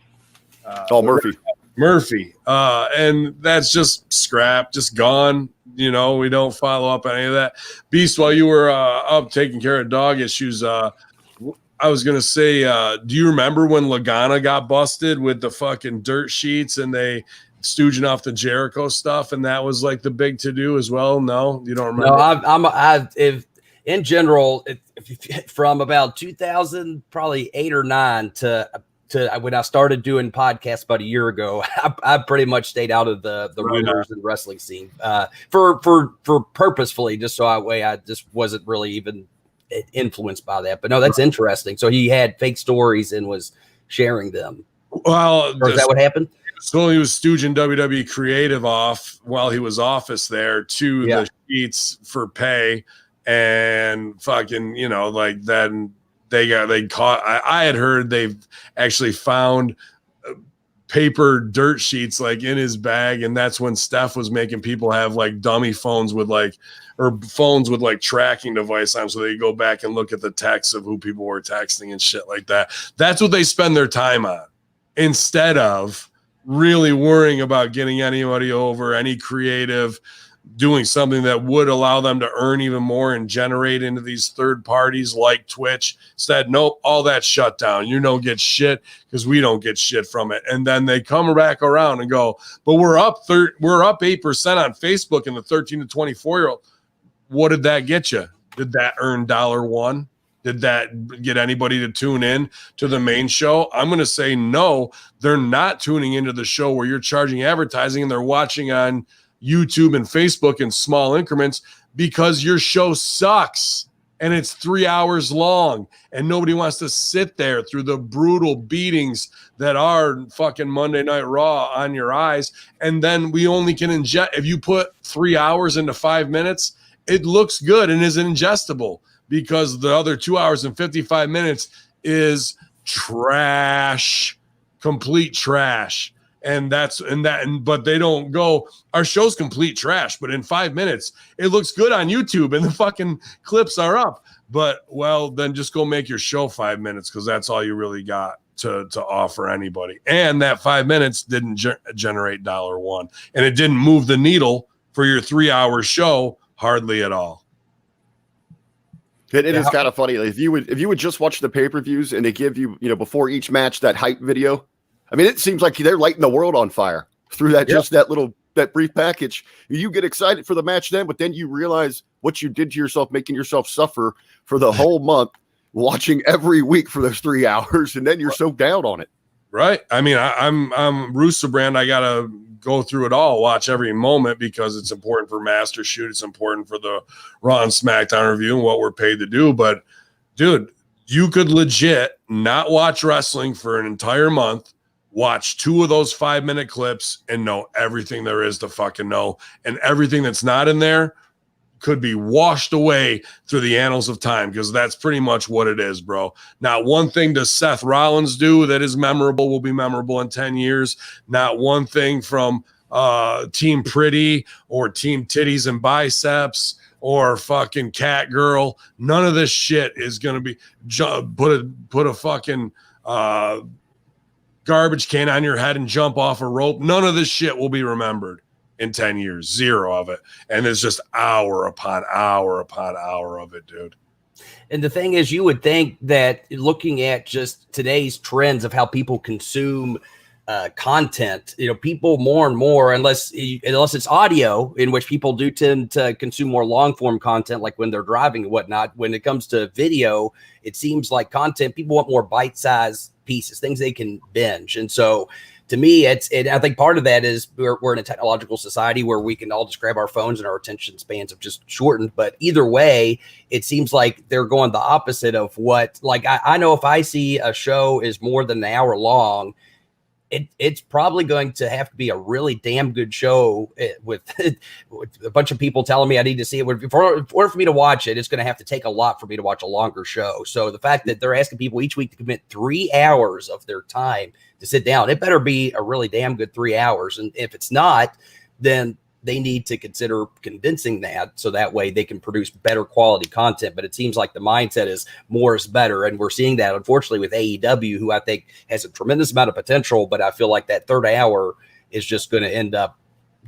Murphy. And that's just scrap, just gone. You know, we don't follow up on any of that. Beast, while you were up taking care of dog issues, I was going to say, do you remember when Lagana got busted with the fucking dirt sheets and they stooging off the Jericho stuff, and that was like the big to do as well? No, you don't remember? No, if in general, from about 2000, probably 8 or 9 to when I started doing podcasts about a year ago, I pretty much stayed out of the rumors and wrestling scene for purposefully, just so I just wasn't really even influenced by that. But no, that's interesting. So he had fake stories and was sharing them. Well, or is that what happened? So he was stooging WWE creative off while he was office there to the sheets for pay, and fucking, you know, like then they caught. I had heard they've actually found paper dirt sheets like in his bag, and that's when Steph was making people have like dummy phones with phones with like tracking device on, so they go back and look at the texts of who people were texting and shit like that. That's what they spend their time on, instead of really worrying about getting anybody over, any creative, doing something that would allow them to earn even more and generate into these third parties like Twitch. Said, nope, all that shut down. You don't get shit because we don't get shit from it. And then they come back around and go, but we're up 8% on Facebook in the 13 to 24-year-old. What did that get you? Did that earn $1? Did that get anybody to tune in to the main show? I'm going to say no. They're not tuning into the show where you're charging advertising, and they're watching on YouTube and Facebook in small increments because your show sucks and it's 3 hours long, and nobody wants to sit there through the brutal beatings that are fucking Monday Night Raw on your eyes. And then we only can ingest, if you put 3 hours into 5 minutes, it looks good and is ingestible, because the other 2 hours and 55 minutes is trash, complete trash. But they don't go, our show's complete trash, but in 5 minutes, it looks good on YouTube and the fucking clips are up. But, well, then just go make your show 5 minutes, because that's all you really got to offer anybody. And that 5 minutes didn't generate $1, and it didn't move the needle for your 3 hour show hardly at all. It is kind of funny. Like, if you would just watch the pay-per-views and they give you, before each match, that hype video. I mean, it seems like they're lighting the world on fire through that, just that little that brief package. You get excited for the match then, but then you realize what you did to yourself, making yourself suffer for the whole month, watching every week for those 3 hours, and then you're so down on it. Right. I mean, I'm Rooster Brand. I gotta go through it all, watch every moment, because it's important for Master Shoot. It's important for the Raw and SmackDown review and what we're paid to do. But dude, you could legit not watch wrestling for an entire month, watch 2 of those 5-minute clips, and know everything there is to fucking know. And everything that's not in there could be washed away through the annals of time, because that's pretty much what it is, bro. Not one thing does Seth Rollins do that is memorable will be memorable in 10 years. Not one thing from Team Pretty or Team Titties and Biceps or fucking Cat Girl. None of this shit is going to be put a fucking garbage can on your head and jump off a rope. None of this shit will be remembered in 10 years. 0 of it. And it's just hour upon hour upon hour of it, dude. And the thing is, you would think that looking at just today's trends of how people consume content, people more and more, unless it's audio, in which people do tend to consume more long form content, like when they're driving and whatnot. When it comes to video, it seems like content, people want more bite-sized pieces, things they can binge. And so to me, I think part of that is we're in a technological society where we can all just grab our phones and our attention spans have just shortened. But either way, it seems like they're going the opposite of what, like, I know if I see a show is more than an hour long, it's probably going to have to be a really damn good show with a bunch of people telling me I need to see it. In order for me to watch it, it's going to have to take a lot for me to watch a longer show. So the fact that they're asking people each week to commit 3 hours of their time to sit down, it better be a really damn good 3 hours. And if it's not, then they need to consider condensing that so that way they can produce better quality content. But it seems like the mindset is more is better. And we're seeing that, unfortunately, with AEW, who I think has a tremendous amount of potential. But I feel like that third hour is just going to end up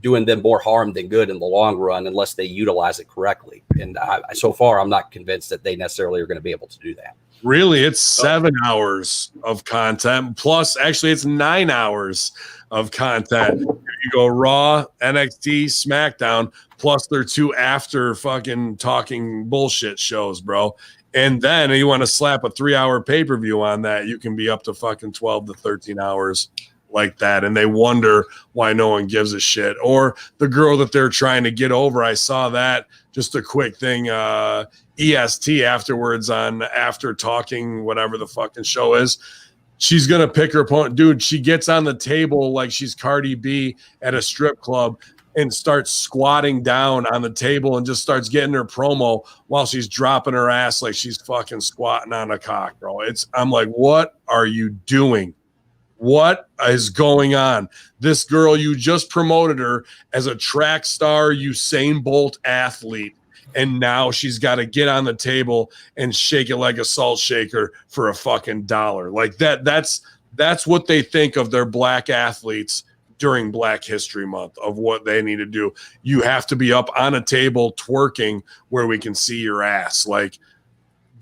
doing them more harm than good in the long run, unless they utilize it correctly. And so far, I'm not convinced that they necessarily are going to be able to do that. Really, it's 7 hours of content. Plus, actually, it's 9 hours of content. You go Raw, NXT, SmackDown, plus their 2 after fucking talking bullshit shows, bro. And then you want to slap a 3-hour pay-per-view on that, you can be up to fucking 12 to 13 hours like that. And they wonder why no one gives a shit. Or the girl that they're trying to get over. I saw that, just a quick thing. EST afterwards on After Talking, whatever the fucking show is. She's going to pick her opponent. Dude, she gets on the table like she's Cardi B at a strip club and starts squatting down on the table and just starts getting her promo while she's dropping her ass like she's fucking squatting on a cock, bro. I'm like, what are you doing? What is going on? This girl, you just promoted her as a track star Usain Bolt athlete. And now she's got to get on the table and shake it like a salt shaker for a fucking $1. Like that's what they think of their black athletes during Black History Month, of what they need to do. You have to be up on a table twerking where we can see your ass. Like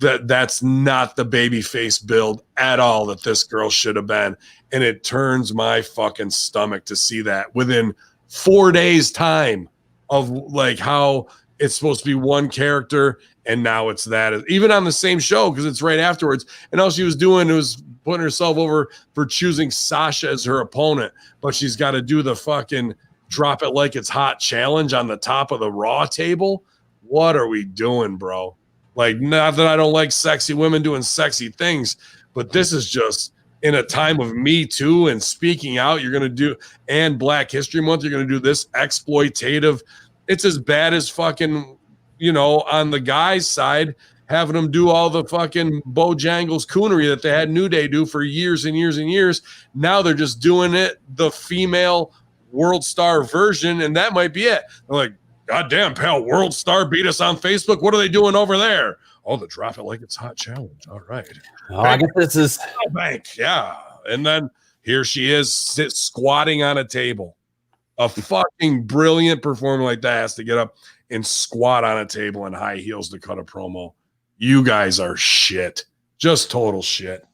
that's not the baby face build at all that this girl should have been. And it turns my fucking stomach to see that within 4 days time of like how it's supposed to be one character, and now it's that. Even on the same show, because it's right afterwards. And all she was doing was putting herself over for choosing Sasha as her opponent. But she's got to do the fucking drop it like it's hot challenge on the top of the Raw table. What are we doing, bro? Like, not that I don't like sexy women doing sexy things, but this is just in a time of Me Too and speaking out. You're going to do, and Black History Month, you're going to do this exploitative. It's as bad as fucking, on the guy's side, having them do all the fucking Bojangles coonery that they had New Day do for years and years and years. Now they're just doing it, the female World Star version, and that might be it. They're like, God damn, pal, World Star beat us on Facebook. What are they doing over there? Oh, the drop it like it's hot challenge. All right. Oh, I guess this is bank. Yeah. And then here she is squatting on a table. A fucking brilliant performer like that has to get up and squat on a table in high heels to cut a promo. You guys are shit. Just total shit.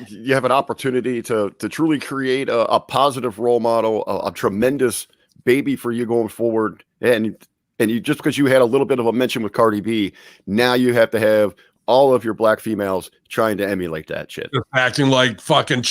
You have an opportunity to truly create a positive role model, a tremendous baby for you going forward. And you just because you had a little bit of a mention with Cardi B, now you have to have all of your black females trying to emulate that shit. Acting like fucking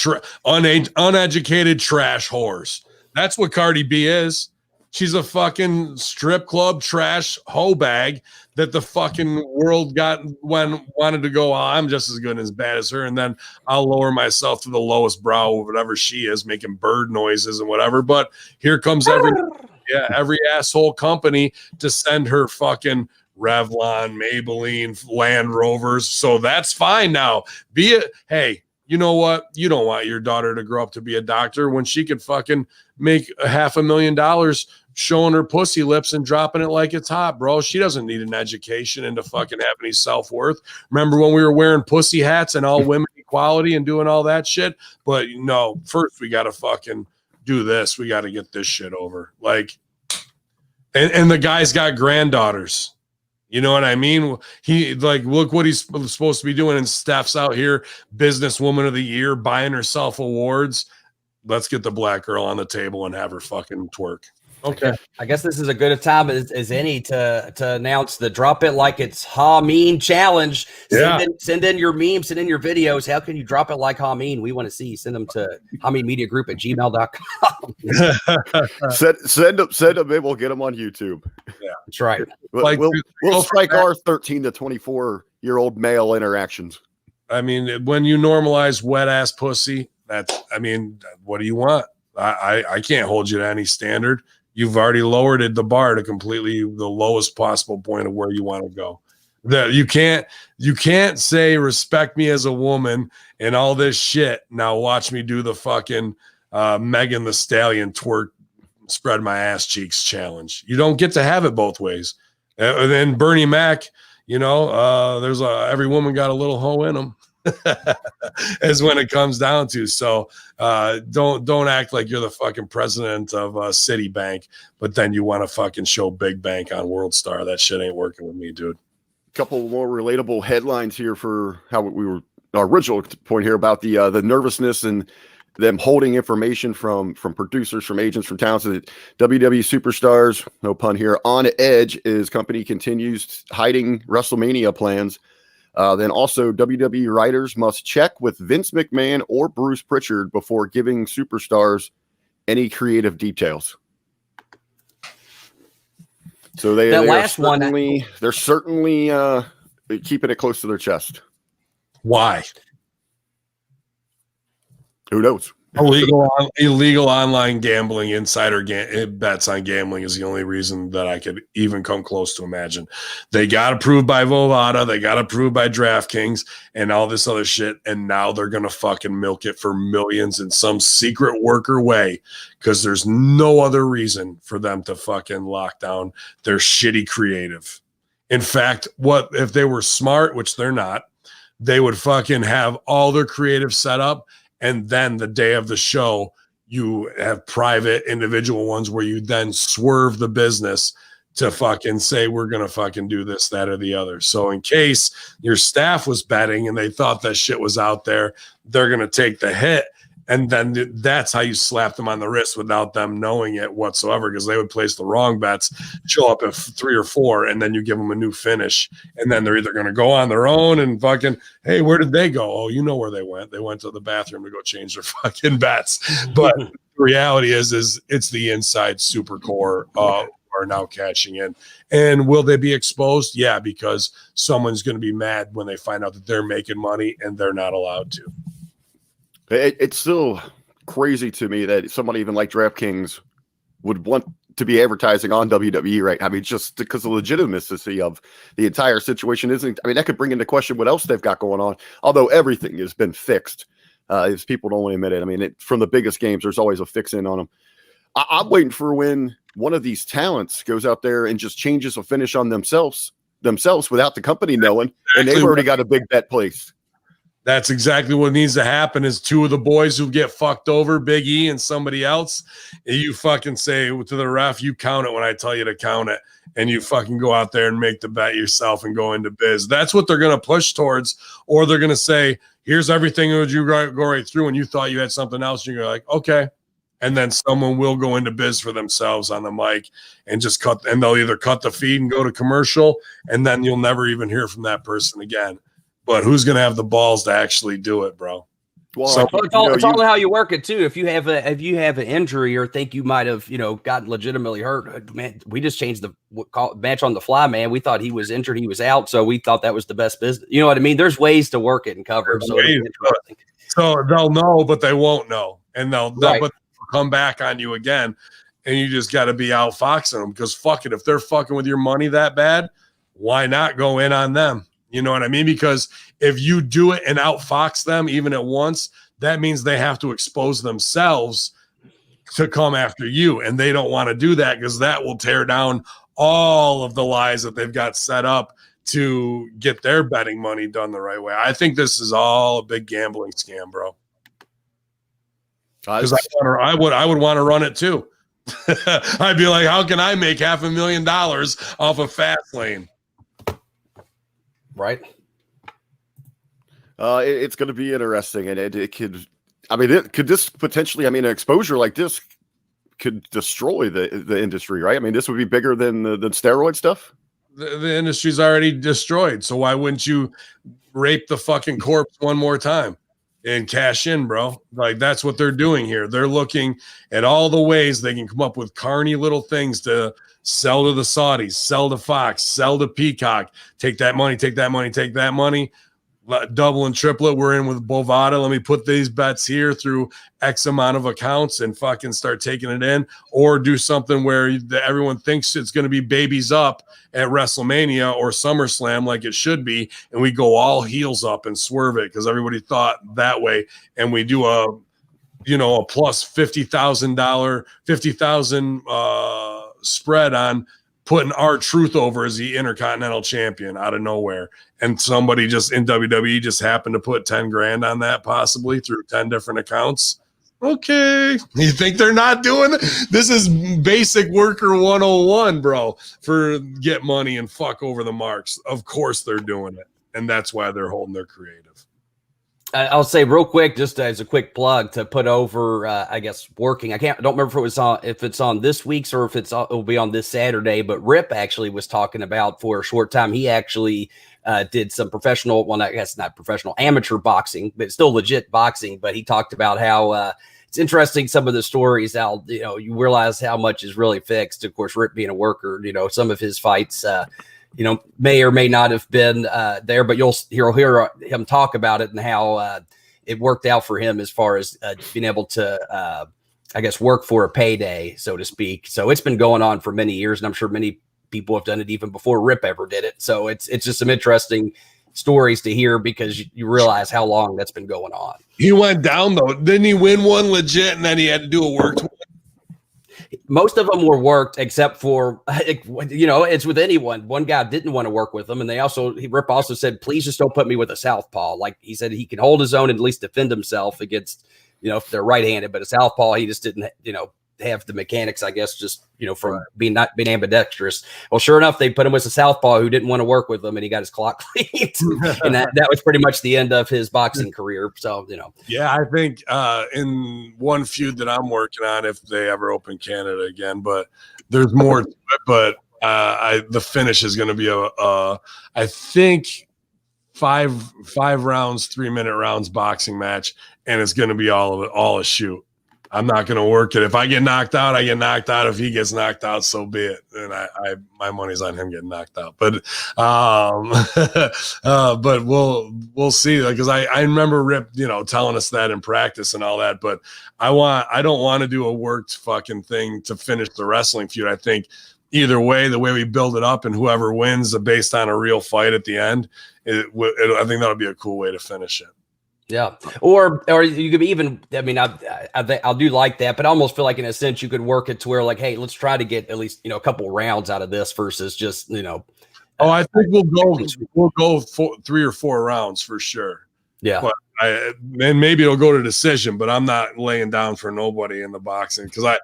uneducated trash whores. That's what Cardi B is. She's a fucking strip club trash hoe bag that the fucking world wanted to go, oh, I'm just as good and as bad as her. And then I'll lower myself to the lowest brow of whatever she is, making bird noises and whatever. But here comes every asshole company to send her fucking Revlon, Maybelline, Land Rovers. So that's fine now. Hey, you know what? You don't want your daughter to grow up to be a doctor when she could fucking make $500,000 showing her pussy lips and dropping it like it's hot, bro. She doesn't need an education into fucking have any self-worth. Remember when we were wearing pussy hats and all women equality and doing all that shit? But no, first we got to fucking do this. We got to get this shit over. Like, and the guy's got granddaughters. You know what I mean? He look what he's supposed to be doing. And Steph's out here, businesswoman of the year, buying herself awards. Let's get the black girl on the table and have her fucking twerk. Okay. I guess this is a good a time as any to announce the Drop It Like It's Hameen challenge. Send in your memes, send in your videos. How can you drop it like Hameen? We want to see. Send them to hameenmediagroup@gmail.com. Send them in. We'll get them on YouTube. Yeah, that's right. We'll strike our 13 to 24-year-old male interactions. I mean, when you normalize wet ass pussy, what do you want? I can't hold you to any standard. You've already lowered the bar to completely the lowest possible point of where you want to go. That you can't say respect me as a woman and all this shit. Now watch me do the fucking Megan Thee Stallion twerk, spread my ass cheeks challenge. You don't get to have it both ways. And then Bernie Mac, there's every woman got a little hoe in them. Is when it comes down to. So don't act like you're the fucking president of Citibank, but then you want to fucking show Big Bank on World Star. That shit ain't working with me, dude. A couple more relatable headlines here for how we were our original point here about the nervousness and them holding information from producers, from agents, from talents. WWE superstars, no pun here, on edge as company continues hiding WrestleMania plans. Then also WWE writers must check with Vince McMahon or Bruce Pritchard before giving superstars any creative details. So they're certainly keeping it close to their chest. Why? Who knows? Illegal online gambling, insider bets on gambling is the only reason that I could even come close to imagine. They got approved by Bovada, they got approved by DraftKings and all this other shit, and now they're going to fucking milk it for millions in some secret worker way because there's no other reason for them to fucking lock down their shitty creative. In fact, what if they were smart, which they're not, they would fucking have all their creative set up. And then the day of the show, you have private individual ones where you then swerve the business to fucking say, we're going to fucking do this, that, or the other. So in case your staff was betting and they thought that shit was out there, they're going to take the hit. And then that's how you slap them on the wrist without them knowing it whatsoever, because they would place the wrong bets, show up at 3 or 4, and then you give them a new finish. And then they're either going to go on their own and fucking, hey, where did they go? Oh, you know where they went. They went to the bathroom to go change their fucking bets. But the reality is it's the inside super core are now catching in. And will they be exposed? Yeah, because someone's going to be mad when they find out that they're making money and they're not allowed to. It's still crazy to me that somebody even like DraftKings would want to be advertising on WWE, right? I mean, just because the legitimacy of the entire situation isn't. I mean, that could bring into question what else they've got going on. Although everything has been fixed, as people don't want to admit it. I mean, from the biggest games, there's always a fix in on them. I'm waiting for when one of these talents goes out there and just changes a finish on themselves without the company knowing, and they've already got a big bet placed. That's exactly what needs to happen is two of the boys who get fucked over, Big E and somebody else, and you fucking say to the ref, you count it when I tell you to count it, and you fucking go out there and make the bet yourself and go into biz. That's what they're going to push towards, or they're going to say, here's everything that you go right through, and you thought you had something else, and you're like, okay. and then someone will go into biz for themselves on the mic and just cut, and they'll either cut the feed and go to commercial, and then you'll never even hear from that person again. But who's going to have the balls to actually do it, bro? Well, So- It's all how you work it too. If you have an injury or think you might have gotten legitimately hurt, man, we just changed the match on the fly, man. We thought he was injured, he was out, so we thought that was the best business. You know what I mean? There's ways to work it and cover it. So, so they'll know, but they won't know, and they'll Right. but they'll come back on you again, and you just got to be outfoxing them, because fuck it, if they're fucking with your money that bad, why not go in on them? You know what I mean? Because if you do it and outfox them even at once, that means they have to expose themselves to come after you. And they don't want to do that, because that will tear down all of the lies that they've got set up to get their betting money done the right way. I think this is all a big gambling scam, bro. Because I would want to run it too. I'd be like, how can I make $500,000 off of Fastlane? right? It's going to be interesting, and it could. I mean, it could this potentially. I mean, an exposure like this could destroy the industry, right? I mean, this would be bigger than the steroid stuff. The industry's already destroyed, so why wouldn't you rape the fucking corpse one more time and cash in, bro? Like, that's what they're doing here. They're looking at all the ways they can come up with carny little things to sell to the Saudis, sell to Fox, sell to Peacock, take that money, take that money, take that money. Double and triplet. We're in with Bovada. Let me put these bets here through X amount of accounts and fucking start taking it in, or do something where everyone thinks it's going to be babies up at WrestleMania or SummerSlam like it should be, and we go all heels up and swerve it because everybody thought that way, and we do a plus $50,000 spread on putting R-Truth over as the Intercontinental Champion out of nowhere. And somebody just in WWE just happened to put 10 grand on that, possibly through 10 different accounts. Okay. You think they're not doing it? This is basic worker 101, bro, for get money and fuck over the marks. Of course they're doing it. And that's why they're holding their creative. I'll say real quick, just as a quick plug to put over, I guess, working. I don't remember if it's on this week's or if it'll be on this Saturday, but Rip actually was talking about for a short time. He actually did some professional, well, I guess not professional, amateur boxing, but still legit boxing. But he talked about how it's interesting, some of the stories, how, you realize how much is really fixed. Of course, Rip being a worker, some of his fights, may or may not have been there, but you'll hear him talk about it and how it worked out for him as far as being able to, I guess, work for a payday, so to speak. So it's been going on for many years, and I'm sure many people have done it even before Rip ever did it. So it's just some interesting stories to hear, because you realize how long that's been going on. He went down, though. Didn't he win one legit, and then he had to do a worked one? Most of them were worked, except for, it's with anyone. One guy didn't want to work with them. And Rip also said, please just don't put me with a southpaw. Like he said, he can hold his own and at least defend himself against, if they're right-handed, but a southpaw, he just didn't, have the mechanics, I guess, just, from not being ambidextrous. Well, sure enough, they put him with a southpaw who didn't want to work with him, and he got his clock cleaned. And that was pretty much the end of his boxing career. So, Yeah, I think in one feud that I'm working on, if they ever open Canada again, but there's more to it, but the finish is going to be I think five rounds, 3-minute rounds boxing match, and it's going to be all a shoot. I'm not going to work it. If I get knocked out, I get knocked out. If he gets knocked out, so be it. And my money's on him getting knocked out. But but we'll see. Because I remember Rip, telling us that in practice and all that. But I don't want to do a worked fucking thing to finish the wrestling feud. I think either way, the way we build it up and whoever wins based on a real fight at the end, I think that'll be a cool way to finish it. Yeah. Or you could even, I mean, I do like that, but I almost feel like in a sense you could work it to where like, hey, let's try to get at least, a couple rounds out of this versus just, Oh, I think we'll go 3 or 4 rounds for sure. Yeah. But and maybe it'll go to decision, but I'm not laying down for nobody in the boxing because I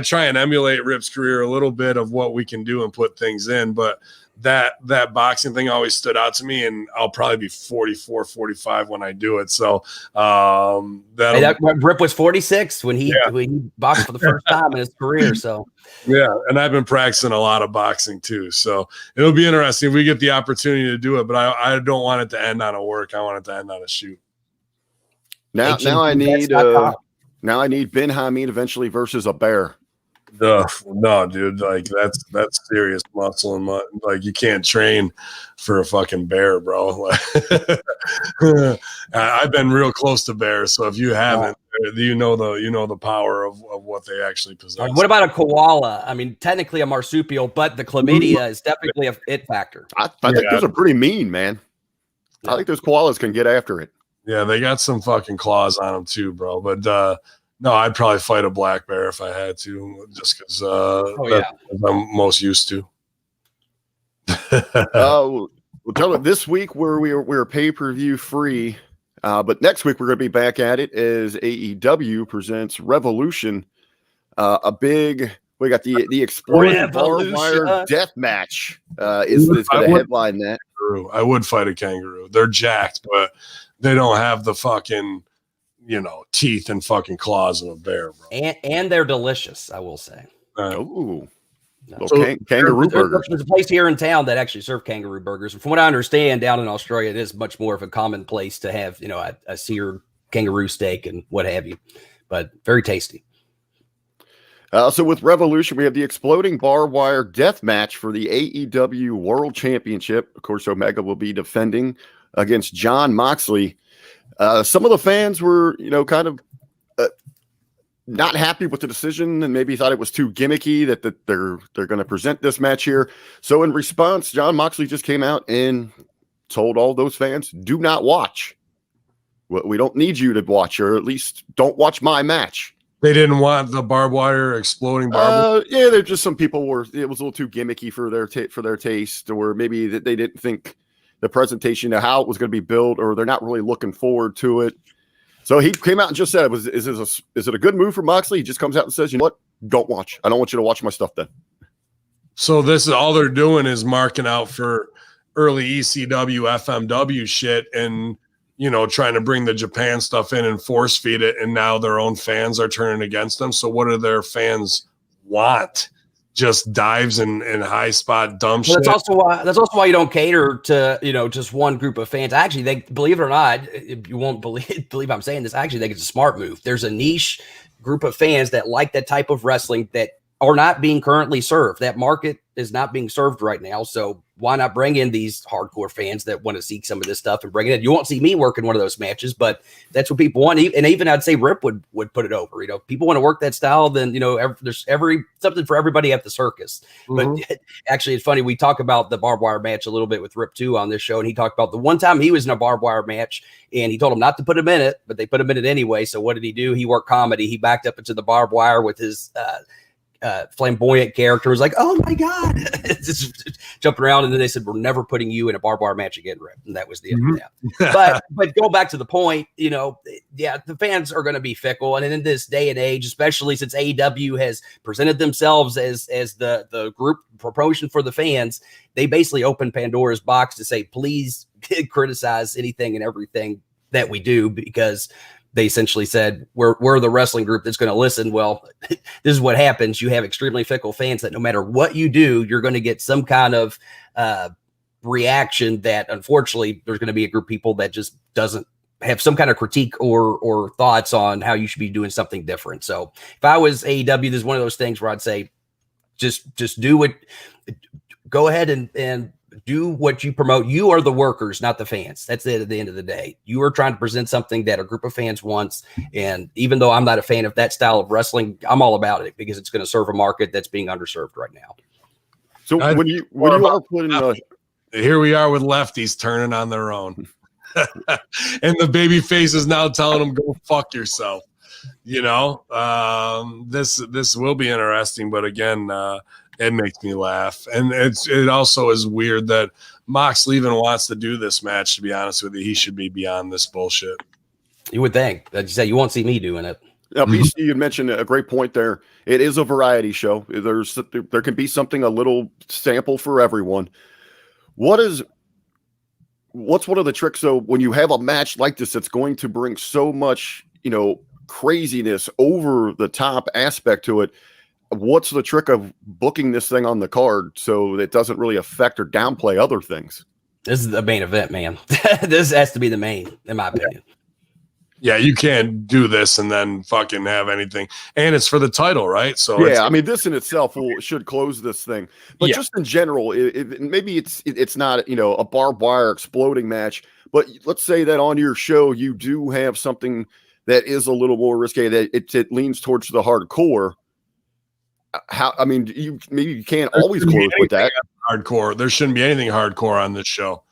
try and emulate Rip's career a little bit of what we can do and put things in, but that boxing thing always stood out to me, and I'll probably be 44, 45 when I do it. So that Rip was 46 when he boxed for the first time in his career. So yeah, and I've been practicing a lot of boxing too. So it'll be interesting if we get the opportunity to do it. But I don't want it to end on a work. I want it to end on a shoot. Now I need Ben Hamid eventually versus a bear. No, dude, like that's serious muscle and like you can't train for a fucking bear, bro. I've been real close to bears, so if you haven't, you know the power of what they actually possess. What about a koala? I mean, technically a marsupial, but the chlamydia is definitely a it factor. I think those are pretty mean, man. Yeah. I think those koalas can get after it. Yeah, they got some fucking claws on them too, bro. But no, I'd probably fight a black bear if I had to, just because I'm most used to. We'll tell it this week we're pay-per-view free, but next week we're going to be back at it as AEW presents Revolution. We got the Exploding Barbed Wire Death Match is going to headline that. I would fight a kangaroo. They're jacked, but they don't have the fucking teeth and fucking claws of a bear, bro. And they're delicious, I will say. Kangaroo burgers. There's a place here in town that actually serve kangaroo burgers. And from what I understand, down in Australia, it is much more of a common place to have, a seared kangaroo steak and what have you. But very tasty. So with Revolution, we have the Exploding Barbed Wire Death Match for the AEW World Championship. Of course, Omega will be defending against Jon Moxley. Some of the fans were, kind of not happy with the decision and maybe thought it was too gimmicky that they're going to present this match here. So in response, Jon Moxley just came out and told all those fans, do not watch. We don't need you to watch, or at least don't watch my match. They didn't want the barbed wire exploding barbed. Yeah, there's just some people it was a little too gimmicky for their taste, or maybe that they didn't think the presentation of how it was going to be built, or they're not really looking forward to it. So he came out and just said, is it a good move for Moxley? He just comes out and says, you know what? Don't watch. I don't want you to watch my stuff then. So this is all they're doing is marking out for early ECW, FMW shit and, trying to bring the Japan stuff in and force feed it. And now their own fans are turning against them. So what do their fans want? Just dives and high spot dumb shit. That's also why you don't cater to just one group of fans. Actually, they believe it or not, you won't believe I'm saying this. I actually think it's a smart move. There's a niche group of fans that like that type of wrestling that are not being currently served. That market is not being served right now. So why not bring in these hardcore fans that want to see some of this stuff and bring it in? You won't see me working one of those matches, but that's what people want. And even I'd say Rip would put it over. People want to work that style. Then there's something for everybody at the circus. Mm-hmm. But actually, it's funny. We talk about the barbed wire match a little bit with Rip too on this show, and he talked about the one time he was in a barbed wire match, and he told him not to put him in it, but they put him in it anyway. So what did he do? He worked comedy. He backed up into the barbed wire with his flamboyant character, was like, oh my god, just jumping around, and then they said, we're never putting you in a barbed wire match again, Rip. And that was the end of that. But go back to the point, the fans are going to be fickle, and in this day and age, especially since AEW has presented themselves as the group for promotion for the fans, they basically open Pandora's box to say, please criticize anything and everything that we do, because they essentially said, we're the wrestling group that's going to listen. Well, this is what happens. You have extremely fickle fans that no matter what you do, you're going to get some kind of reaction that, unfortunately, there's going to be a group of people that just doesn't have some kind of critique or thoughts on how you should be doing something different. So if I was AEW, this is one of those things where I'd say, just do what, go ahead and do what you promote. You are the workers, not the fans. That's it at the end of the day. You are trying to present something that a group of fans wants. And even though I'm not a fan of that style of wrestling, I'm all about it because it's going to serve a market that's being underserved right now. So when you are putting here we are with lefties turning on their own. And the baby face is now telling them, go fuck yourself. This will be interesting, but again, it makes me laugh. And it also is weird that Moxley even wants to do this match, to be honest with you. He should be beyond this bullshit. You would think. That you say you won't see me doing it. Now, BC, you mentioned a great point there. It is a variety show. There can be something, a little sample for everyone. what's one of the tricks? So when you have a match like this, that's going to bring so much, craziness, over the top aspect to it. What's the trick of booking this thing on the card so it doesn't really affect or downplay other things? This is the main event, man. This has to be the main, in my opinion. Yeah, you can't do this and then fucking have anything. And it's for the title, right? So yeah, I mean, this in itself should close this thing. But just in general, maybe it's not a barbed wire exploding match. But let's say that on your show you do have something that is a little more risque, that it leans towards the hardcore. You can't always close with that. Hardcore. There shouldn't be anything hardcore on this show.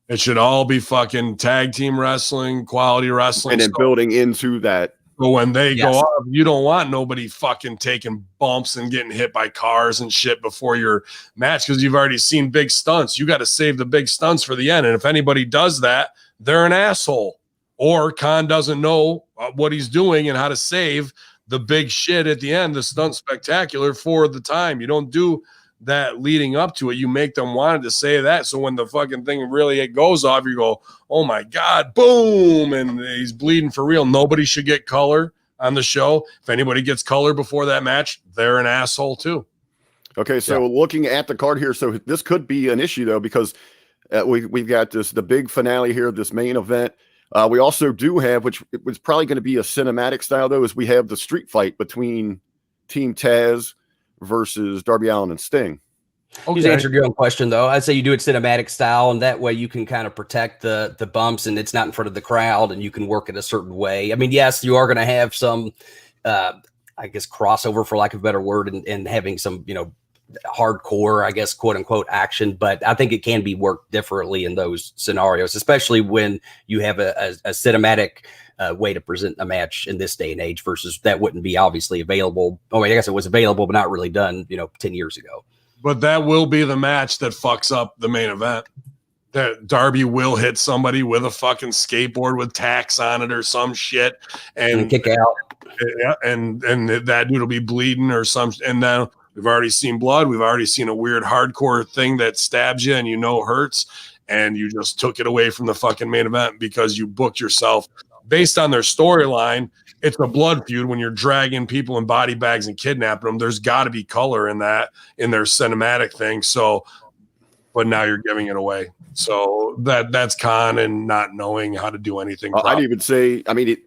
It should all be fucking tag team wrestling, quality wrestling. And then building into that. But when they go off, you don't want nobody fucking taking bumps and getting hit by cars and shit before your match, because you've already seen big stunts. You got to save the big stunts for the end. And if anybody does that, they're an asshole. Or Khan doesn't know what he's doing and how to save the big shit at the end, the stunt spectacular for the time. You don't do that leading up to it. You make them want to say that, so when the fucking thing really it goes off, you go, oh my god, boom, and he's bleeding for real. Nobody should get color on the show. If anybody gets color before that match, they're an asshole too. Okay, so looking at the card here, so this could be an issue though, because we've got the big finale here, this main event. We also do have, which was probably going to be a cinematic style though, is we have the street fight between Team Taz versus Darby Allin and Sting. Okay. You answered your own question though. I'd say you do it cinematic style, and that way you can kind of protect the bumps, and it's not in front of the crowd, and you can work it a certain way. I mean, yes, you are going to have some, I guess, crossover, for lack of a better word, and having some, hardcore, I guess, quote unquote action, but I think it can be worked differently in those scenarios, especially when you have a cinematic way to present a match in this day and age versus that wouldn't be obviously available. Oh, I guess it was available, but not really done, 10 years ago. But that will be the match that fucks up the main event. That Darby will hit somebody with a fucking skateboard with tacks on it or some shit and kick out. Yeah, and that dude will be bleeding or some, and then we've already seen blood. We've already seen a weird hardcore thing that stabs you and hurts, and you just took it away from the fucking main event because you booked yourself based on their storyline. It's a blood feud when you're dragging people in body bags and kidnapping them. There's got to be color in that, in their cinematic thing. So, but now you're giving it away. So that's Khan and not knowing how to do anything. I'd even say, to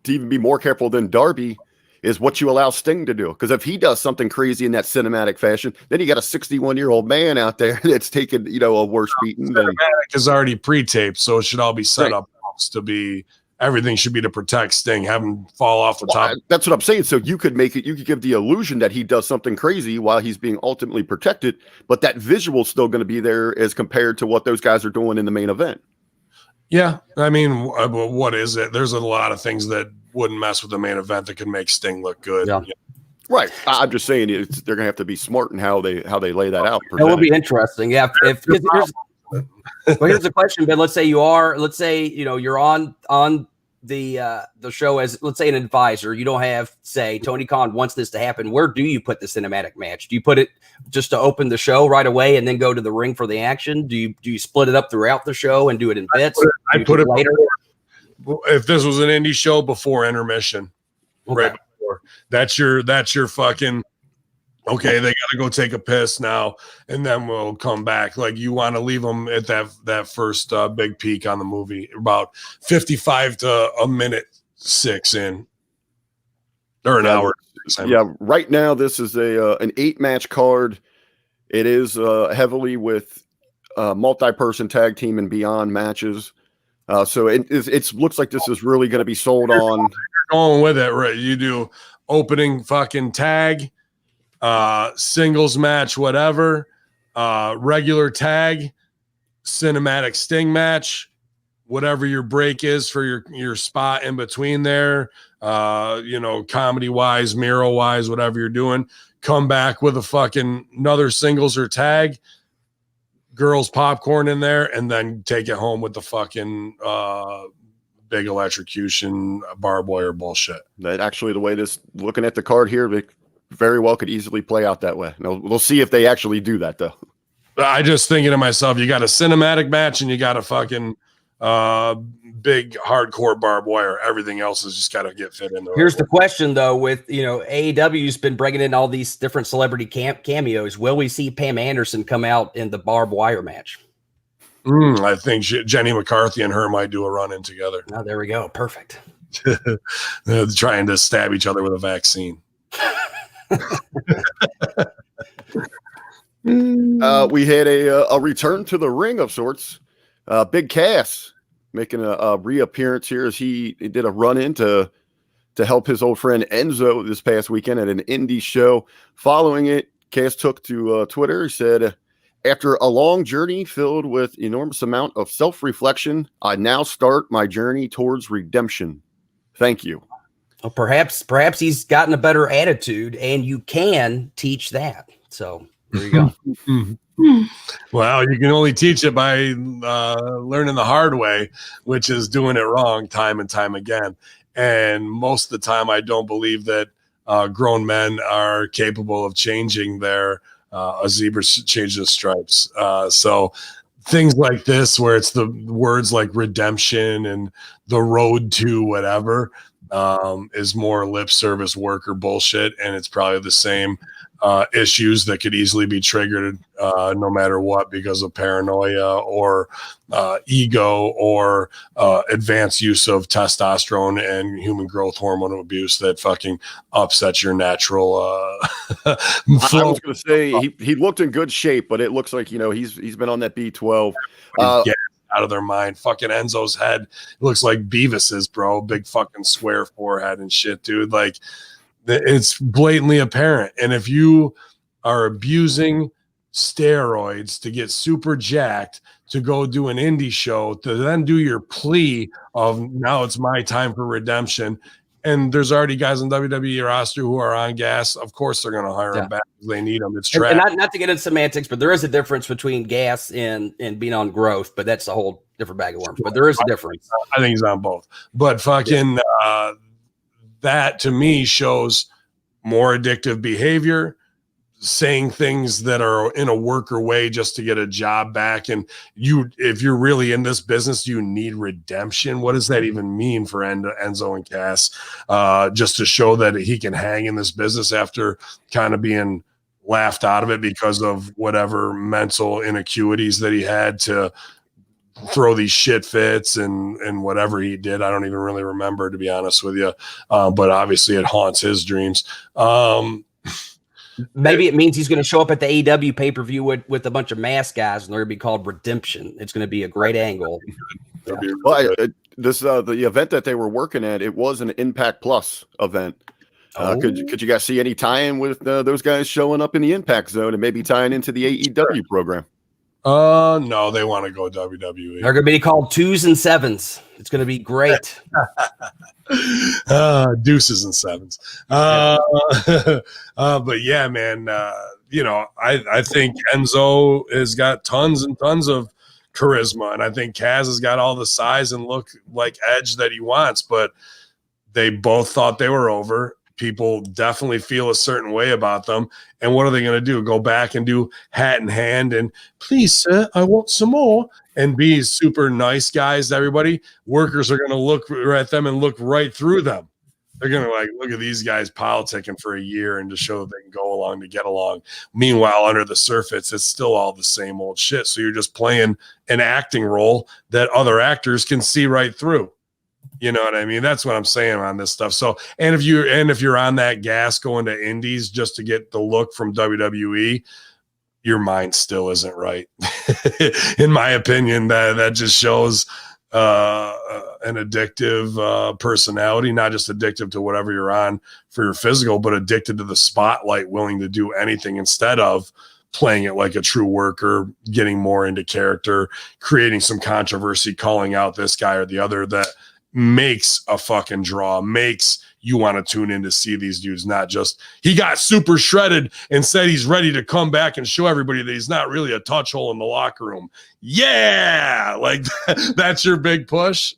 even be more careful than Darby is what you allow Sting to do. Because if he does something crazy in that cinematic fashion, then you got a 61-year-old man out there that's taken, a worse beating. Cinematic is already pre-taped, so it should all be set up to be. Everything should be to protect Sting, have him fall off the top. That's what I'm saying. So you could give the illusion that he does something crazy while he's being ultimately protected, but that visual is still going to be there as compared to what those guys are doing in the main event. Yeah. What is it? There's a lot of things that wouldn't mess with the main event that could make Sting look good. Yeah. Right. I'm just saying they're going to have to be smart in how they lay that out. That will be interesting. Yeah. Well, here's the question, Ben. Let's say you're on the show as, let's say, an advisor. You don't have, say, Tony Khan wants this to happen. Where do you put the cinematic match? Do you put it just to open the show right away and then go to the ring for the action? Do you split it up throughout the show and do it in bits? I put it later. If this was an indie show, before intermission, right before. That's your fucking. Okay, they got to go take a piss now, and then we'll come back. Like, you want to leave them at that first big peak on the movie, about 55 to a minute 6 in, or an hour. Yeah, right now this is an 8-match card. It is heavily with multi-person tag team and beyond matches. So it looks like this is really going to be sold on. You're going with it, right? You do opening fucking tag. Singles match, whatever, regular tag, cinematic Sting match, whatever your break is for your spot in between there, comedy wise, Miro wise, whatever you're doing, come back with a fucking another singles or tag, girls popcorn in there, and then take it home with the fucking big electrocution barbed wire bullshit. That actually, the way looking at the card here, very well could easily play out that way. No, we'll see if they actually do that though. I just thinking to myself, you got a cinematic match and you got a fucking big hardcore barbed wire. Everything else has just got to get fit in there. Here's the question, though, with AEW's been bringing in all these different celebrity cameos. Will we see Pam Anderson come out in the barbed wire match? I think Jenny McCarthy and her might do a run-in together. Oh, there we go. Perfect. Trying to stab each other with a vaccine. We had a return to the ring of sorts. Big Cass making a reappearance here as he did a run-in to help his old friend Enzo this past weekend at an indie show. Following it, Cass took to Twitter. He said, after a long journey filled with enormous amount of self-reflection, I now start my journey towards redemption. Thank you. Well, perhaps he's gotten a better attitude, and you can teach that. So there you go. Well, you can only teach it by learning the hard way, which is doing it wrong time and time again. And most of the time, I don't believe that grown men are capable of changing their a zebra changes the stripes. So things like this, where it's the words like redemption and the road to whatever, is more lip service worker bullshit. And it's probably the same issues that could easily be triggered no matter what, because of paranoia or ego or advanced use of testosterone and human growth hormone abuse that fucking upsets your natural I was going to say he looked in good shape, but it looks like he's been on that B12. Get out of their mind. Fucking Enzo's head looks like Beavis's, bro. Big fucking square forehead and shit, dude. Like, it's blatantly apparent. And if you are abusing steroids to get super jacked to go do an indie show, to then do your plea of now it's my time for redemption, and there's already guys on WWE roster who are on gas, of course they're going to hire them back because they need them. It's trash. And not to get into semantics, but there is a difference between gas and being on growth, but that's a whole different bag of worms. But there is a difference. I think he's on both. But fucking that to me shows more addictive behavior, saying things that are in a worker way just to get a job back. And if you're really in this business, you need redemption. What does that even mean for Enzo and Cass? Just to show that he can hang in this business after kind of being laughed out of it because of whatever mental inacuities that he had to throw these shit fits and whatever he did. I don't even really remember, to be honest with you. But obviously it haunts his dreams. Maybe it means he's going to show up at the AEW pay-per-view with a bunch of mask guys, and they're going to be called Redemption. It's going to be a great angle. Well, the event that they were working at, it was an Impact Plus event. Could you guys see any tie-in with those guys showing up in the Impact Zone and maybe tying into the AEW program? No, they want to go WWE. They're going to be called 2s and 7s. It's going to be great. Deuces and 7s. But yeah, man, I think Enzo has got tons and tons of charisma, and I think Kaz has got all the size and look like edge that he wants, but they both thought they were over. People definitely feel a certain way about them. And what are they going to do? Go back and do hat in hand and please, sir, I want some more, and be super nice guys to everybody. Workers are going to look at them and look right through them. They're going to look at these guys politicking for a year and to show that they can go along to get along. Meanwhile, under the surface, it's still all the same old shit. So you're just playing an acting role that other actors can see right through. You know what I mean? That's what I'm saying on this stuff. So, and if you're on that gas going to indies just to get the look from WWE, your mind still isn't right. In my opinion, that just shows an addictive personality, not just addictive to whatever you're on for your physical, but addicted to the spotlight, willing to do anything instead of playing it like a true worker, getting more into character, creating some controversy, calling out this guy or the other that makes a fucking draw, makes you want to tune in to see these dudes, not just he got super shredded and said he's ready to come back and show everybody that he's not really a touch hole in the locker room. Yeah, like that's your big push.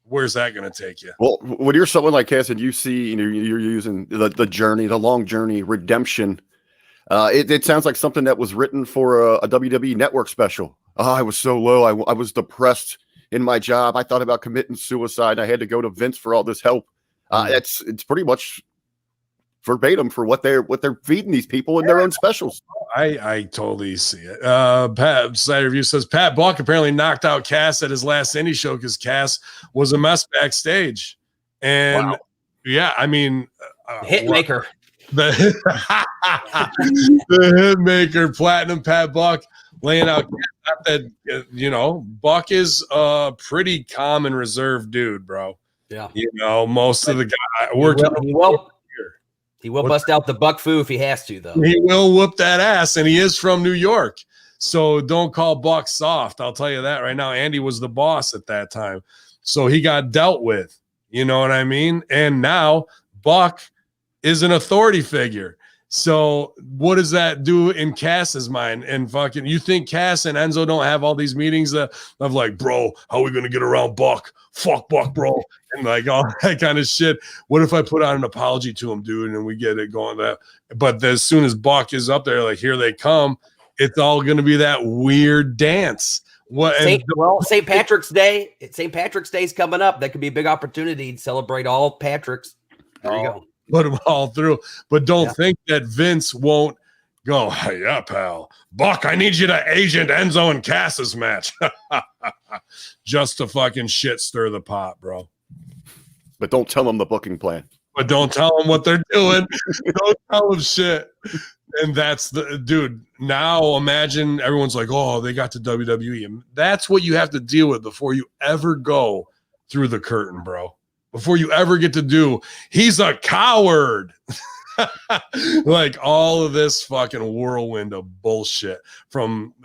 Where's that going to take you? Well, when you're someone like Cass and you see, you're using the journey, the long journey, redemption. It sounds like something that was written for a WWE Network special. Oh, I was so low. I was depressed in my job. I thought about committing suicide. I had to go to Vince for all this help. It's pretty much verbatim for what they're feeding these people in their own specials. I totally see it. Pat Side Review says Pat Buck apparently knocked out Cass at his last indie show because Cass was a mess backstage. And yeah, I mean, Hitmaker. The Hitmaker, Platinum Pat Buck laying out that, Buck is a pretty calm and reserved dude, bro. Yeah. Most of the guys he will bust out the Buck Fu if he has to, though. He will whoop that ass, and he is from New York. So don't call Buck soft. I'll tell you that right now. Andy was the boss at that time. So he got dealt with. You know what I mean? And now Buck is an authority figure. So what does that do in Cass's mind? And fucking, you think Cass and Enzo don't have all these meetings of like, bro, how are we going to get around Buck? Fuck Buck, bro. And like all that kind of shit. What if I put out an apology to him, dude, and we get it going? But as soon as Buck is up there, like, here they come, it's all going to be that weird dance. St. Patrick's Day. St. Patrick's Day is coming up. That could be a big opportunity to celebrate all Patricks. There you go. Put them all through. But don't think that Vince won't go, hey, yeah, pal. Buck, I need you to agent Enzo and Cass's match. Just to fucking shit stir the pot, bro. But don't tell them the booking plan. But don't tell them what they're doing. Don't tell them shit. And that's dude. Now imagine everyone's like, oh, they got to WWE. And that's what you have to deal with before you ever go through the curtain, bro. Before you ever get to do, he's a coward. Like all of this fucking whirlwind of bullshit from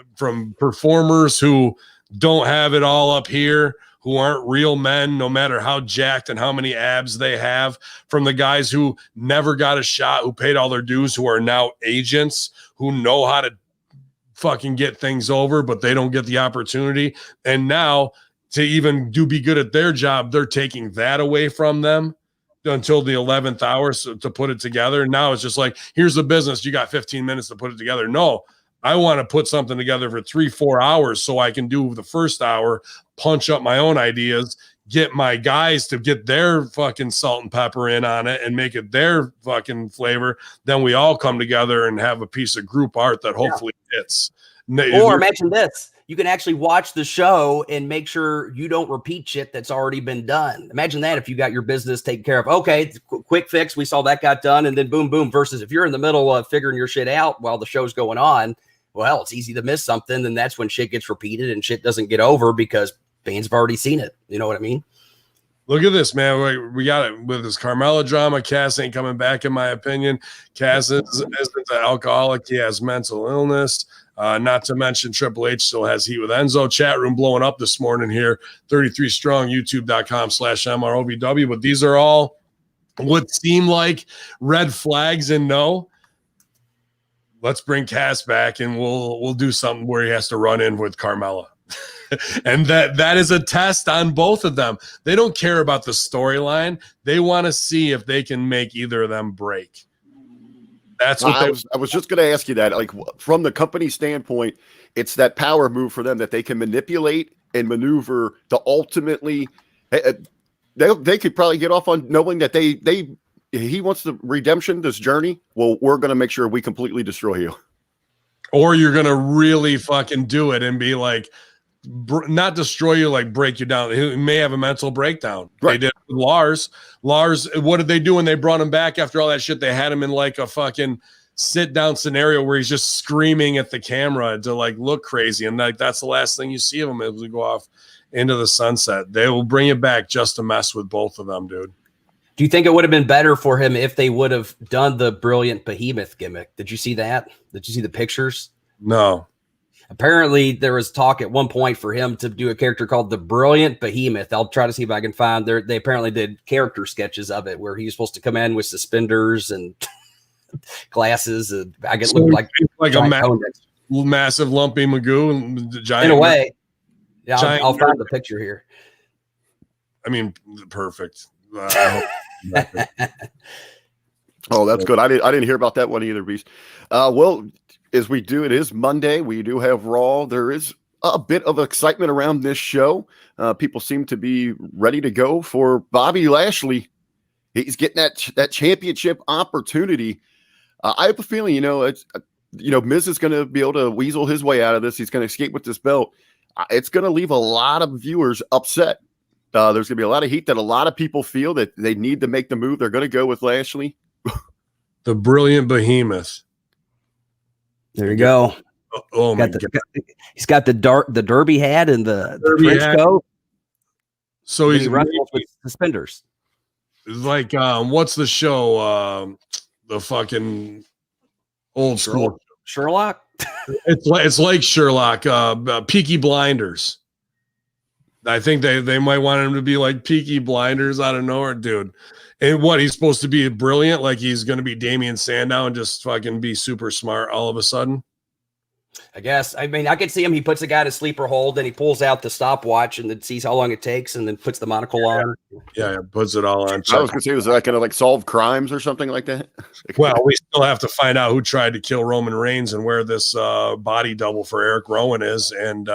performers who don't have it all up here, who aren't real men, no matter how jacked and how many abs they have, from the guys who never got a shot, who paid all their dues, who are now agents, who know how to fucking get things over, but they don't get the opportunity. And now to even be good at their job, they're taking that away from them until the 11th hour to put it together. Now it's just like, here's the business. You got 15 minutes to put it together. No, I want to put something together for 3-4 hours so I can do the first hour, punch up my own ideas, get my guys to get their fucking salt and pepper in on it and make it their fucking flavor. Then we all come together and have a piece of group art that hopefully hits. Or imagine this. You can actually watch the show and make sure you don't repeat shit that's already been done. Imagine that if you got your business taken care of. Okay, quick fix. We saw that got done, and then boom, boom. Versus if you're in the middle of figuring your shit out while the show's going on, well, it's easy to miss something. And that's when shit gets repeated and shit doesn't get over because fans have already seen it. You know what I mean? Look at this, man. We got it with this Carmella drama. Cass ain't coming back, in my opinion. Cass isn't an alcoholic. He has mental illness. Not to mention Triple H still has heat with Enzo. Chat room blowing up this morning here. 33 strong, youtube.com/MROVW. But these are all what seem like red flags. And no, let's bring Cass back and we'll do something where he has to run in with Carmella. And that is a test on both of them. They don't care about the storyline. They want to see if they can make either of them break. That's what I was just going to ask you that. Like, from the company standpoint, it's that power move for them that they can manipulate and maneuver to ultimately. They could probably get off on knowing that he wants the redemption, this journey. Well, we're going to make sure we completely destroy you. Or you're going to really fucking do it and be like, not destroy you, like break you down. He may have a mental breakdown. Right. They did with Lars. Lars, what did they do when they brought him back after all that shit? They had him in like a fucking sit down scenario where he's just screaming at the camera to like look crazy. And like that's the last thing you see of him as we go off into the sunset. They will bring it back just to mess with both of them, dude. Do you think it would have been better for him if they would have done the brilliant behemoth gimmick? Did you see that? Did you see the pictures? No. Apparently, there was talk at one point for him to do a character called the Brilliant Behemoth. I'll try to see if I can find there. They apparently did character sketches of it where he's supposed to come in with suspenders and glasses. And I guess looked like a massive lumpy Magoo, giant. In a way, yeah. I'll find the picture here. I mean, perfect. Oh, that's good. I didn't hear about that one either, Beast. Well, as we do, it is Monday. We do have Raw. There is a bit of excitement around this show. People seem to be ready to go for Bobby Lashley. He's getting that championship opportunity. I have a feeling, Miz is going to be able to weasel his way out of this. He's going to escape with this belt. It's going to leave a lot of viewers upset. There's going to be a lot of heat that a lot of people feel that they need to make the move. They're going to go with Lashley. The brilliant behemoth. There you go. Oh my God. He's got the derby hat and the Derby trench coat. So He he's wrestles with suspenders. like, what's the show? The fucking old school Sherlock. It's like Sherlock, Peaky Blinders. I think they might want him to be like Peaky Blinders out of nowhere, dude. And what, he's supposed to be brilliant, like he's going to be Damian Sandow and just fucking be super smart all of a sudden? I guess. I mean, I could see him. He puts a guy to sleeper hold, then he pulls out the stopwatch and then sees how long it takes and then puts the monocle on. Yeah, puts it all on. I was going to say, was that kind of like solve crimes or something like that? Well, we still have to find out who tried to kill Roman Reigns and where this body double for Eric Rowan is, and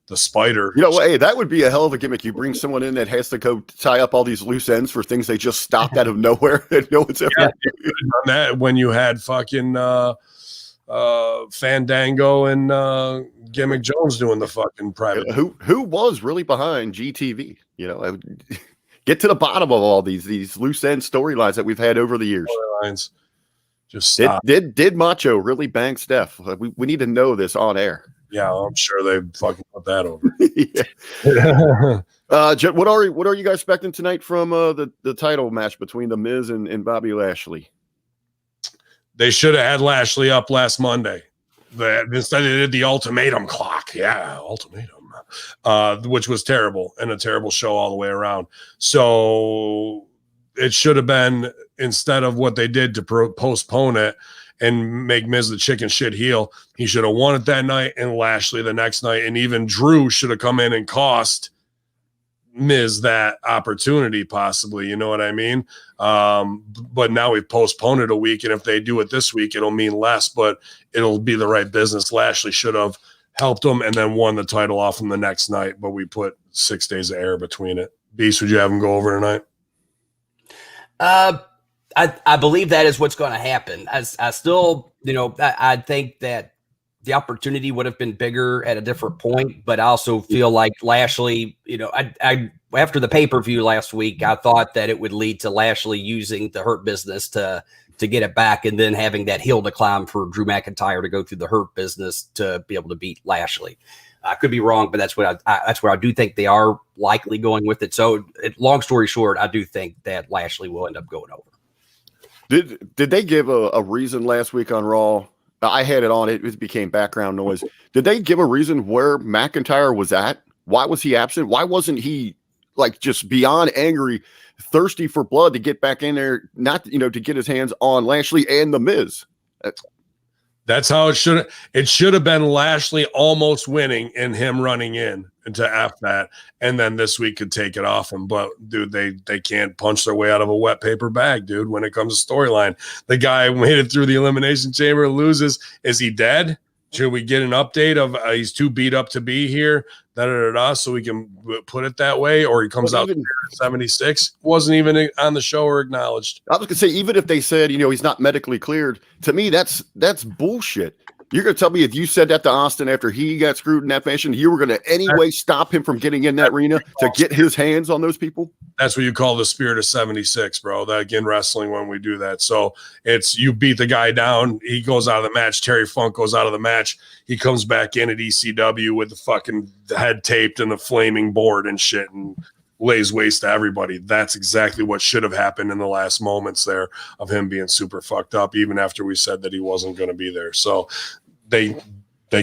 the spider. Hey, that would be a hell of a gimmick. You bring someone in that has to go tie up all these loose ends for things they just stopped out of nowhere and no one's ever done that when you had fucking Fandango and Gimmick Jones doing the fucking private. Who was really behind GTV? Get to the bottom of all these loose end storylines that we've had over the years. Storylines. Just stop. Did Macho really bang Steph? We need to know this on air. Yeah, I'm sure they fucking put that over. What are you guys expecting tonight from the title match between The Miz and Bobby Lashley? They should have had Lashley up last Monday. Instead they did the ultimatum clock. Yeah, ultimatum. Which was terrible and a terrible show all the way around. So it should have been, instead of what they did to postpone it and make Miz the chicken shit heel, he should have won it that night and Lashley the next night. And even Drew should have come in and cost Miz that opportunity, possibly. You know what I mean? But now we've postponed it a week, and if they do it this week, it'll mean less, but it'll be the right business. Lashley should have helped him and then won the title off him the next night, but we put 6 days of air between it. Beast, would you have him go over tonight? I believe that is what's going to happen. I still, I think that the opportunity would have been bigger at a different point, but I also feel like Lashley, I after the pay-per-view last week, I thought that it would lead to Lashley using the Hurt Business to get it back and then having that hill to climb for Drew McIntyre to go through the Hurt Business to be able to beat Lashley. I could be wrong, but that's what that's where I do think they are likely going with it. So, long story short, I do think that Lashley will end up going over. Did they give a reason last week on Raw? I had it on. It became background noise. Did they give a reason where McIntyre was at? Why was he absent? Why wasn't he just beyond angry, thirsty for blood to get back in there, not to get his hands on Lashley and The Miz? That's how it should have been. Lashley almost winning and him running in to F that, and then this week could take it off him. But dude, they can't punch their way out of a wet paper bag, dude. When it comes to storyline, the guy made it through the Elimination Chamber, loses. Is he dead? Should we get an update of he's too beat up to be here? So we can put it that way, or he comes out 76. Wasn't even on the show or acknowledged. I was gonna say, even if they said he's not medically cleared, to me that's bullshit. You're gonna tell me if you said that to Austin after he got screwed in that fashion, you were gonna anyway stop him from getting in that arena to get his hands on those people? That's what you call the spirit of 76, bro. That again, wrestling, when we do that. So it's, you beat the guy down, he goes out of the match. Terry Funk goes out of the match. He comes back in at ECW with the fucking head taped and the flaming board and shit and lays waste to everybody. That's exactly what should have happened in the last moments there of him being super fucked up, even after we said that he wasn't going to be there. So they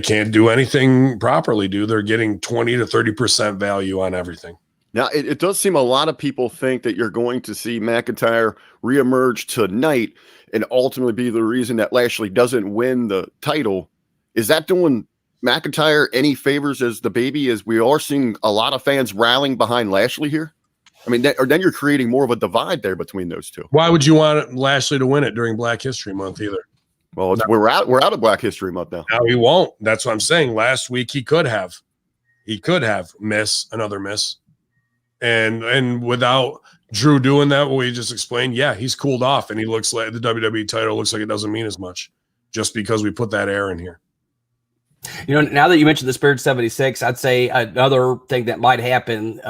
can't do anything properly, dude. They're getting 20 to 30% value on everything. Now, it does seem a lot of people think that you're going to see McIntyre reemerge tonight and ultimately be the reason that Lashley doesn't win the title. Is that doing McIntyre any favors as the baby, as we are seeing a lot of fans rallying behind Lashley here? I mean, then you're creating more of a divide there between those two. Why would you want Lashley to win it during Black History Month either? Well, we're out of Black History Month now. Now he won't. That's what I'm saying. Last week he could have another miss, and without Drew doing that, what we just explained, yeah, he's cooled off, and he looks like the WWE title looks like it doesn't mean as much just because we put that air in here. You know, now that you mentioned the Spirit 76, I'd say another thing that might happen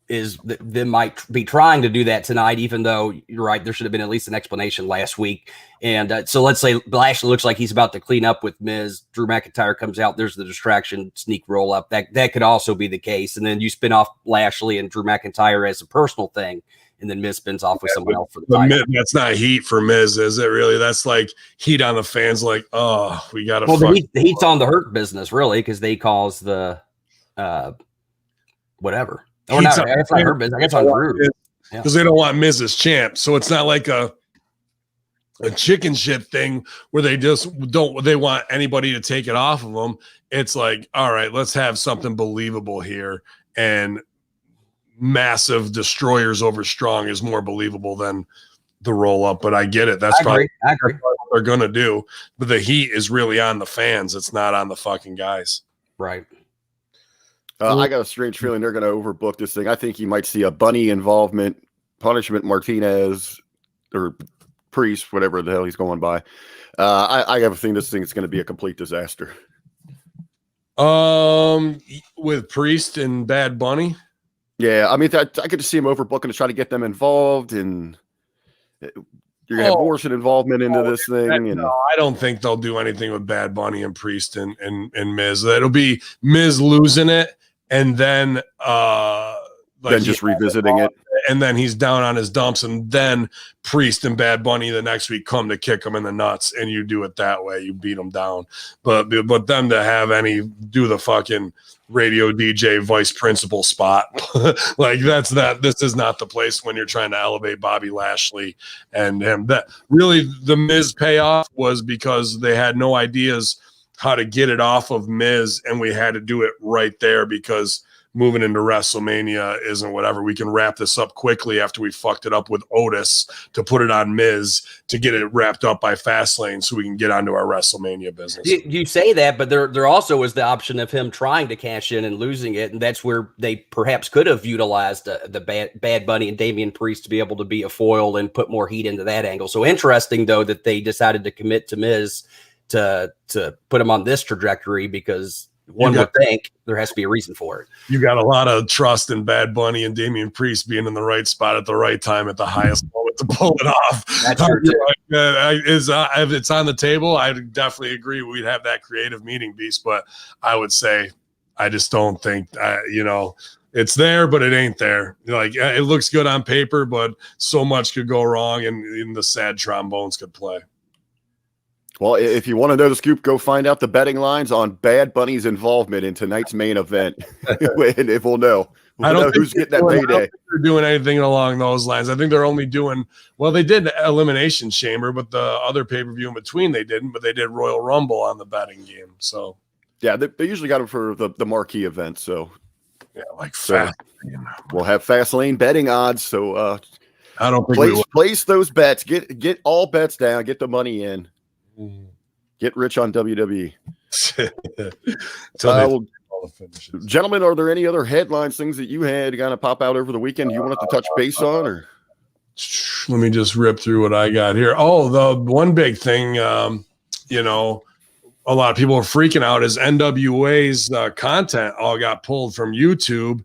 is that they might be trying to do that tonight, even though you're right, there should have been at least an explanation last week. And so let's say Lashley looks like he's about to clean up with Miz. Drew McIntyre comes out. There's the distraction, sneak roll up. That could also be the case. And then you spin off Lashley and Drew McIntyre as a personal thing. And then Miz spins off with someone else for the title. That's not heat for Miz, is it really? That's like heat on the fans. Like, oh, we got to. Well, the heat's on the Hurt Business, really, because they cause the whatever. Or not, that's not Hurt Business. I guess on Drew. Because they don't want Miz as champ. So it's not like a chicken shit thing where they just they want anybody to take it off of them. It's like, all right, let's have something believable here. And massive destroyers over strong is more believable than the roll up, but I get it. That's probably what they're gonna do. But the heat is really on the fans. It's not on the fucking guys. Right. I got a strange feeling they're gonna overbook this thing. I think you might see a bunny involvement, Punishment Martinez or Priest, whatever the hell he's going by. I have a feeling this thing is gonna be a complete disaster. With Priest and Bad Bunny. Yeah, I mean, I could just see him overbooking to try to get them involved, and you're gonna have Morrison involvement into this thing. No, I don't think they'll do anything with Bad Bunny and Priest and Miz. It'll be Miz losing it, and then just revisiting it, and then he's down on his dumps, and then Priest and Bad Bunny the next week come to kick him in the nuts, and you do it that way. You beat him down, but them to have do the fucking radio DJ vice principal spot like this is not the place when you're trying to elevate Bobby Lashley and him. That really the Miz payoff was because they had no ideas how to get it off of Miz, and we had to do it right there because moving into WrestleMania isn't whatever. We can wrap this up quickly after we fucked it up with Otis to put it on Miz to get it wrapped up by Fastlane so we can get onto our WrestleMania business. You say that, but there also was the option of him trying to cash in and losing it, and that's where they perhaps could have utilized the Bad Bunny and Damian Priest to be able to be a foil and put more heat into that angle. So interesting, though, that they decided to commit to Miz to put him on this trajectory because one would think there has to be a reason for it. You got a lot of trust in Bad Bunny and Damian Priest being in the right spot at the right time at the highest moment to pull it off. That's true. If it's on the table, I definitely agree we'd have that creative meeting, Beast. But I would say I just don't think, it's there, but it ain't there. Like it looks good on paper, but so much could go wrong, and the sad trombones could play. Well, if you want to know the scoop, go find out the betting lines on Bad Bunny's involvement in tonight's main event. And if we'll know who's getting that payday. I don't think they're doing anything along those lines. I think they're only doing, they did Elimination Chamber, but the other pay-per-view in between they didn't, but they did Royal Rumble on the betting game. So, yeah, they usually got them for the marquee event. So, yeah, we'll have Fastlane betting odds. So, I don't think place those bets. Get all bets down. Get the money in. Get rich on WWE. Gentlemen, are there any other headlines, things that you had kind of pop out over the weekend you wanted to touch base on? Or let me just rip through what I got here. Oh, the one big thing, a lot of people are freaking out is NWA's content all got pulled from YouTube.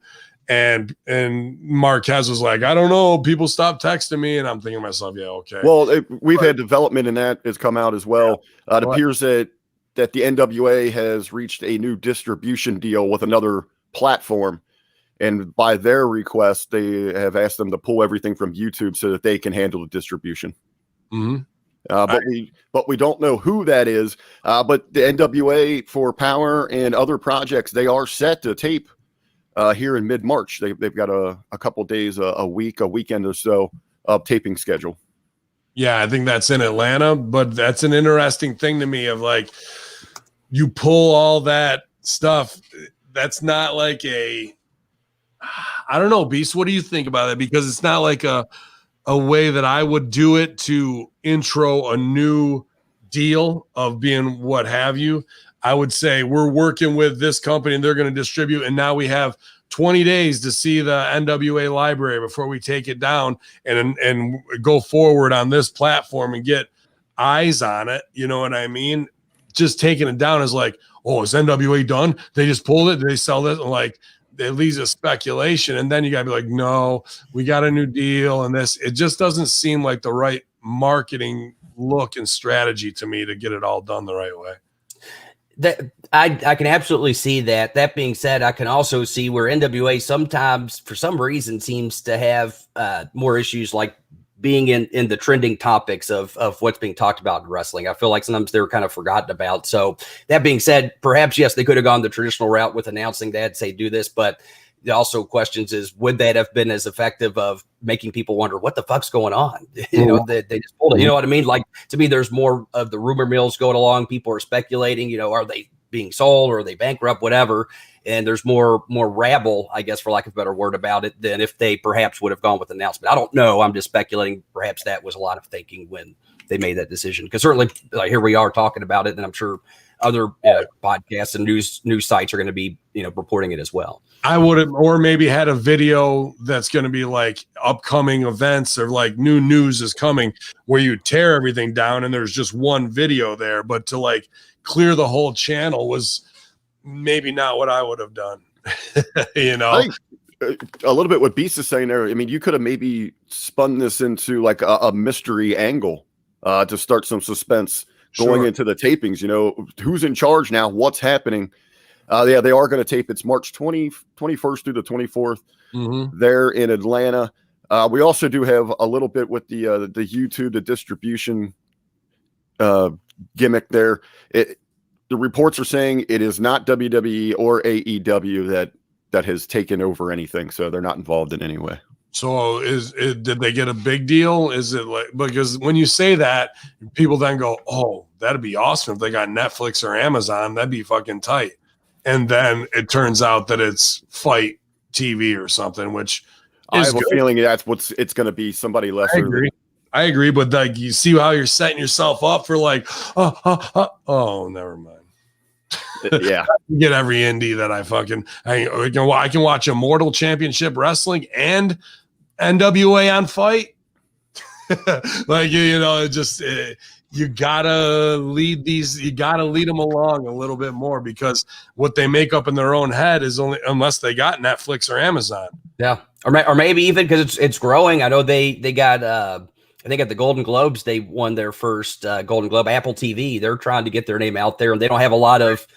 And Marquez was like, I don't know. People stopped texting me. And I'm thinking to myself, yeah, okay. Well, we've had development in that has come out as well. Yeah. It appears that the NWA has reached a new distribution deal with another platform. And by their request, they have asked them to pull everything from YouTube so that they can handle the distribution. Mm-hmm. But we don't know who that is. But the NWA for Power and other projects, they are set to tape here in mid-March. They've got a couple days, a weekend or so of taping schedule. Yeah, I think that's in Atlanta, but that's an interesting thing to me of like, you pull all that stuff. That's not like I don't know, Beast. What do you think about it? Because it's not like a way that I would do it to intro a new deal of being what have you. I would say we're working with this company and they're going to distribute, and now we have 20 days to see the NWA library before we take it down and go forward on this platform and get eyes on it. You know what I mean? Just taking it down is like, oh, is NWA done? They just pulled it. Did they sell this? And like, it leads to speculation. And then you gotta be like, no, we got a new deal. And it just doesn't seem like the right marketing look and strategy to me to get it all done the right way. That I can absolutely see that. That being said, I can also see where NWA sometimes, for some reason, seems to have more issues like being in the trending topics of what's being talked about in wrestling. I feel like sometimes they're kind of forgotten about. So that being said, perhaps, yes, they could have gone the traditional route with announcing that, say, do this, but the also questions is, would that have been as effective of making people wonder what the fuck's going on? You know, they just pulled it. You know what I mean? Like, to me, there's more of the rumor mills going along. People are speculating, you know, are they being sold or are they bankrupt, whatever. And there's more rabble, I guess, for lack of a better word, about it than if they perhaps would have gone with an announcement. I don't know. I'm just speculating. Perhaps that was a lot of thinking when they made that decision. Because certainly here we are talking about it, and I'm sure other podcasts and news sites are going to be, you know, reporting it as well. I would have, or maybe had a video that's going to be like upcoming events or like new news is coming, where you tear everything down and there's just one video there. But to like clear the whole channel was maybe not what I would have done. You know, I think a little bit what Beast is saying there. I mean, you could have maybe spun this into like a mystery angle to start some suspense going into the tapings. You know, who's in charge now? What's happening? Yeah, they are going to tape. It's March 21st through the 24th there in Atlanta. We also do have a little bit with the YouTube, the distribution gimmick there. The reports are saying it is not WWE or AEW that has taken over anything, so they're not involved in any way. So did they get a big deal? Is it like, because when you say that, people then go, oh, that'd be awesome if they got Netflix or Amazon. That'd be fucking tight. And then it turns out that it's Fight TV or something, which I have a feeling that's what it's going to be, somebody lesser. I agree, but like, you see how you're setting yourself up for like, oh, never mind. Yeah, get every indie that I can watch Immortal Championship Wrestling and NWA on Fight. Like, you know, it just you gotta lead them along a little bit more, because what they make up in their own head is only unless they got Netflix or Amazon. Yeah, or maybe even because it's growing. I know they got I think at the Golden Globes they won their first Golden Globe. Apple TV, they're trying to get their name out there, and they don't have a lot of,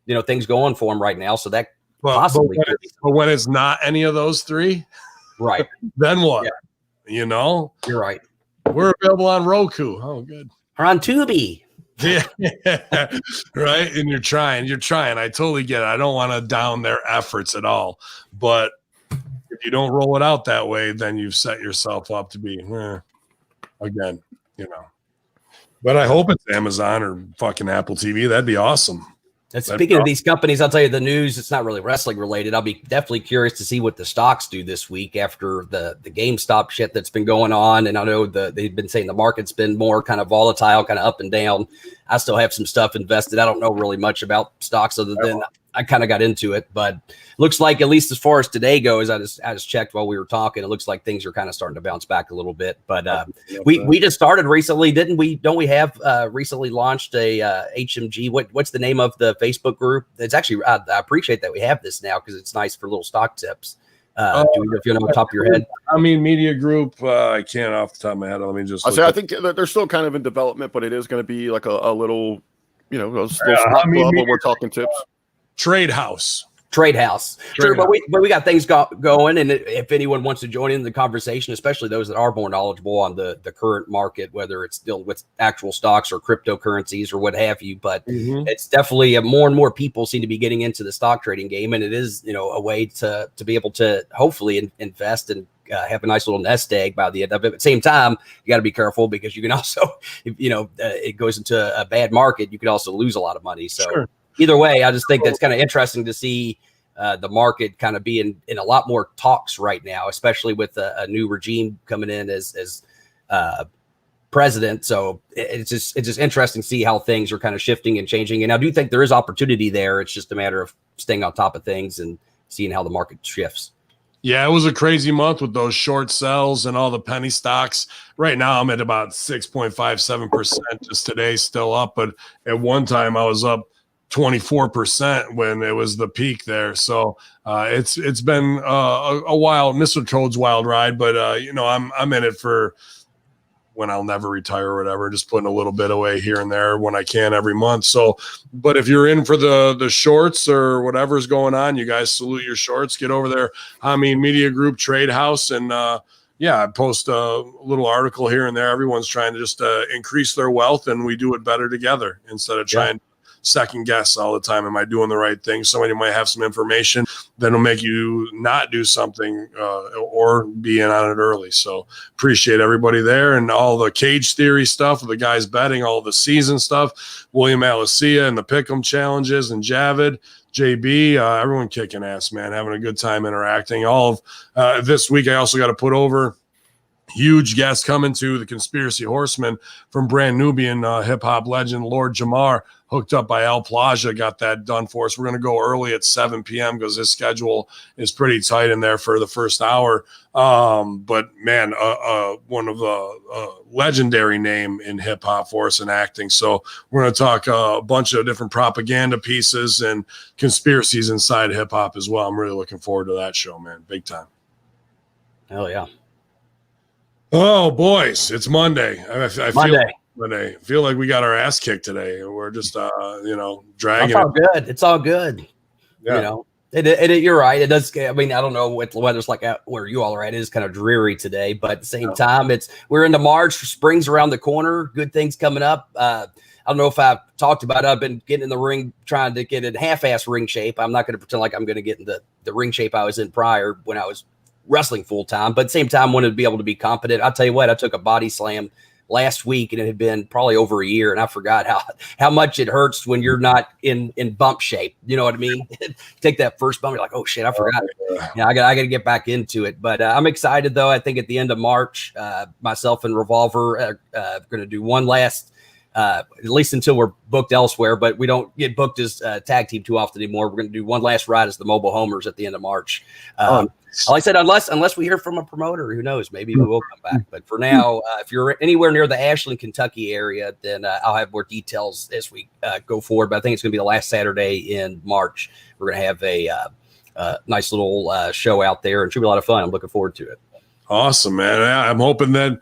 you know, things going for them right now. So that possibly. But when it's not any of those three, right? Then what? Yeah. You know, you're right. We're available on Roku. Oh, good. Or on Tubi. Yeah, right. And you're trying. I totally get it. I don't want to down their efforts at all. But if you don't roll it out that way, then you've set yourself up to be again, you know. But I hope it's Amazon or fucking Apple TV. That'd be awesome. And speaking of these companies, I'll tell you the news. It's not really wrestling related. I'll be definitely curious to see what the stocks do this week after the GameStop shit that's been going on. And I know they've been saying the market's been more kind of volatile, kind of up and down. I still have some stuff invested. I don't know really much about stocks other than I kind of got into it, but looks like, at least as far as today goes, I just checked while we were talking. It looks like things are kind of starting to bounce back a little bit. But we just started recently, didn't we? Don't we have recently launched a HMG? What's the name of the Facebook group? It's actually I appreciate that we have this now, because it's nice for little stock tips. If you know off the top of your head. I mean, media group. I can't off the top of my head. Let me just. I think they're still kind of in development, but it is going to be like a little, you know, a little club when we're talking tips. Trade House. Sure, but we got things going, and if anyone wants to join in the conversation, especially those that are more knowledgeable on the current market, whether it's still with actual stocks or cryptocurrencies or what have you, but it's definitely more and more people seem to be getting into the stock trading game, and it is, you know, a way to be able to hopefully invest and have a nice little nest egg by the end of it. At the same time, you got to be careful, because you can also, if you know, it goes into a bad market, you could also lose a lot of money. So. Sure. Either way, I just think that's kind of interesting to see the market kind of being in a lot more talks right now, especially with a new regime coming in as president. So it's just interesting to see how things are kind of shifting and changing. And I do think there is opportunity there. It's just a matter of staying on top of things and seeing how the market shifts. Yeah, it was a crazy month with those short sells and all the penny stocks. Right now, I'm at about 6.57%. Just today, still up, but at one time I was up 24% when it was the peak there. So it's been a wild Mr. Toad's wild ride, but I'm in it for when I'll never retire or whatever, just putting a little bit away here and there when I can every month. So, but if you're in for the shorts or whatever's going on, you guys salute your shorts, get over there. Media Group Trade House. And I post a little article here and there. Everyone's trying to just increase their wealth, and we do it better together instead of trying to second guess all the time. Am I doing the right thing? Somebody might have some information that'll make you not do something or be in on it early. So appreciate everybody there, and all the cage theory stuff with the guys betting, all the season stuff, William Alasia and the Pick'em challenges, and Javid, JB, everyone kicking ass, man, having a good time interacting. All of this week, I also got to put over huge guest coming to the Conspiracy Horseman from Brand Nubian hip-hop legend Lord Jamar, hooked up by Al Plaza, got that done for us. We're going to go early at 7 p.m. because his schedule is pretty tight in there for the first hour. But, man, one of the legendary name in hip-hop for us and acting. So we're going to talk a bunch of different propaganda pieces and conspiracies inside hip-hop as well. I'm really looking forward to that show, man, big time. Hell yeah. Oh, boys, it's Monday. I feel like we got our ass kicked today. We're just, dragging. It's all good. It's all good. Yeah. You're right. It does. I don't know what the weather's like out where you all are at. It is kind of dreary today, but at the same time, we're into March. Spring's around the corner. Good things coming up. I don't know if I've talked about it. I've been getting in the ring, trying to get in half-ass ring shape. I'm not going to pretend like I'm going to get in the ring shape I was in prior when I was wrestling full time, but at the same time wanted to be able to be competent. I'll tell you what, I took a body slam last week and it had been probably over a year, and I forgot how much it hurts when you're not in bump shape. You know what I mean? Take that first bump, you're like, oh shit, I forgot. I got to get back into it. But I'm excited though. I think at the end of March, myself and Revolver are going to do one last, at least until we're booked elsewhere, but we don't get booked as tag team too often anymore. We're going to do one last ride as the Mobile Homers at the end of March. Like I said, unless we hear from a promoter, who knows, maybe we will come back. But for now, if you're anywhere near the Ashland, Kentucky area, then I'll have more details as we go forward. But I think it's going to be the last Saturday in March. We're going to have a nice little show out there, and it should be a lot of fun. I'm looking forward to it. Awesome, man. I'm hoping that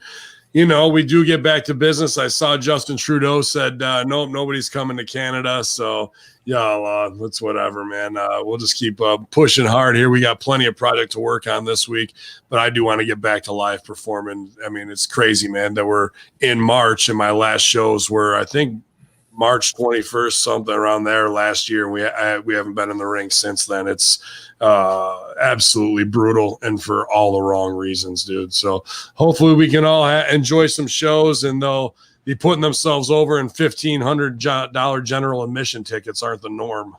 we do get back to business. I saw Justin Trudeau said, nope, nobody's coming to Canada. So, it's whatever, man. We'll just keep pushing hard here. We got plenty of project to work on this week, but I do want to get back to live performing. It's crazy, man, that we're in March, and my last shows were, I think, March 21st, something around there last year. We haven't been in the ring since then. It's absolutely brutal, and for all the wrong reasons, dude. So hopefully we can all enjoy some shows, and they'll be putting themselves over, and $1,500 general admission tickets aren't the norm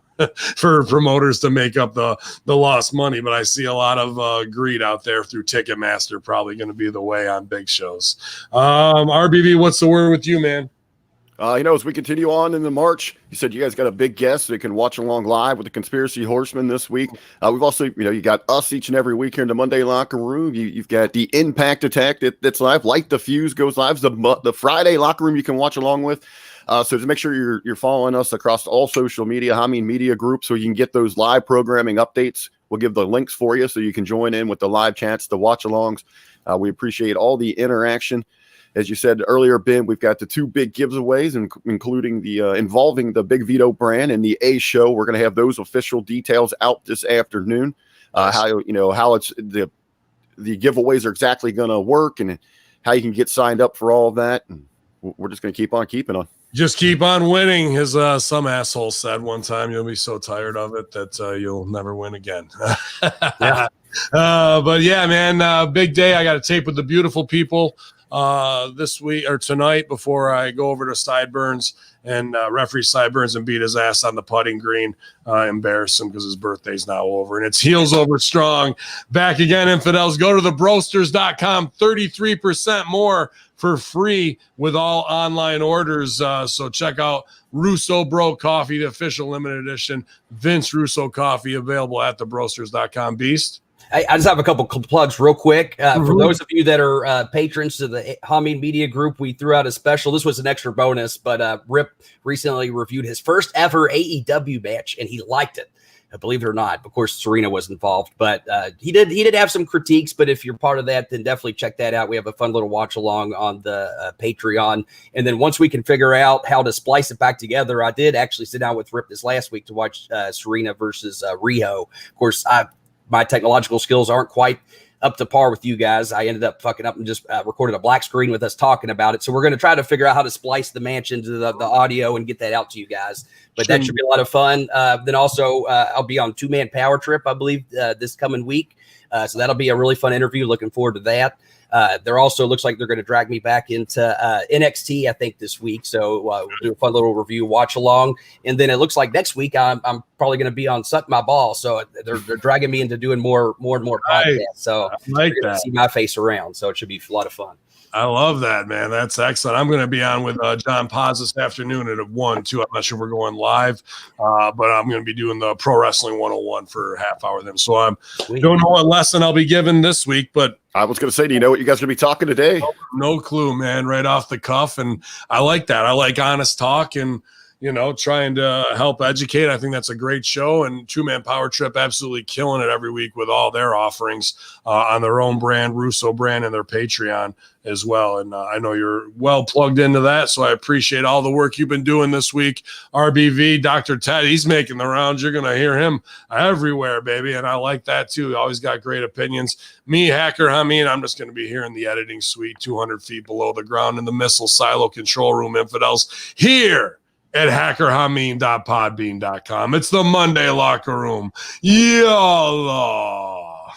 for promoters to make up the lost money. But I see a lot of greed out there through Ticketmaster, probably going to be the way on big shows. RBV, what's the word with you, man? As we continue on in the March, you said you guys got a big guest so you can watch along live with the Conspiracy Horsemen this week. We've also, you got us each and every week here in the Monday Locker Room. You've got the Impact Attack that's live. Light the Fuse goes live. The Friday Locker Room you can watch along with. So just make sure you're following us across all social media, Hameen Media Group, so you can get those live programming updates. We'll give the links for you so you can join in with the live chats, the watch-alongs. We appreciate all the interaction. As you said earlier, Ben, we've got the two big giveaways, including the involving the Big Vito brand and the A Show. We're going to have those official details out this afternoon. Nice. How it's the giveaways are exactly going to work, and how you can get signed up for all of that. And we're just going to keep on keeping on. Just keep on winning, as some asshole said one time. You'll be so tired of it that you'll never win again. Yeah. But yeah, man, big day. I got a tape with the beautiful people this week or tonight before I go over to Sideburns, and referee Sideburns and beat his ass on the putting green. Embarrass him because his birthday's now over. And it's Heels Over Strong. Back again, infidels. Go to thebrosters.com. 33% more for free with all online orders. So check out Russo Bro Coffee, the official limited edition Vince Russo coffee, available at thebrosters.com. Beast? I just have a couple plugs real quick. For those of you that are patrons to the Hameen Media Group, we threw out a special. This was an extra bonus, but Rip recently reviewed his first ever AEW match, and he liked it. Believe it or not. Of course, Serena was involved, but he did have some critiques. But if you're part of that, then definitely check that out. We have a fun little watch along on the Patreon. And then once we can figure out how to splice it back together, I did actually sit down with Rip this last week to watch Serena versus Riho. Of course, my technological skills aren't quite up to par with you guys. I ended up fucking up and just recorded a black screen with us talking about it. So we're going to try to figure out how to splice the match into the audio and get that out to you guys. But that should be a lot of fun. Then also I'll be on 2-Man Power Trip, I believe, this coming week. So that'll be a really fun interview. Looking forward to that. There also looks like they're going to drag me back into NXT, I think, this week. So we'll do a fun little review, watch along. And then it looks like next week I'm probably going to be on Suck My Ball. So they're dragging me into doing more and more podcasts. So I like that. See my face around. So it should be a lot of fun. I love that, man. That's excellent. I'm going to be on with John Paz this afternoon at 1, 2. I'm not sure we're going live, but I'm going to be doing the Pro Wrestling 101 for a half hour then. So I don't know what lesson I'll be given this week, but I was going to say, do you know what you guys are going to be talking today? No clue, man. Right off the cuff. And I like that. I like honest talk and, trying to help educate. I think that's a great show. And 2-Man Power Trip absolutely killing it every week with all their offerings on their own brand, Russo brand, and their Patreon as well. And I know you're well plugged into that, so I appreciate all the work you've been doing this week. RBV, Dr. Ted, he's making the rounds. You're going to hear him everywhere, baby, and I like that too. Always got great opinions. Me, Hacker Hameen, I'm just going to be here in the editing suite, 200 feet below the ground in the missile silo control room, infidels, here at hackerhameen.podbean.com. It's the Monday Locker Room. Yalla.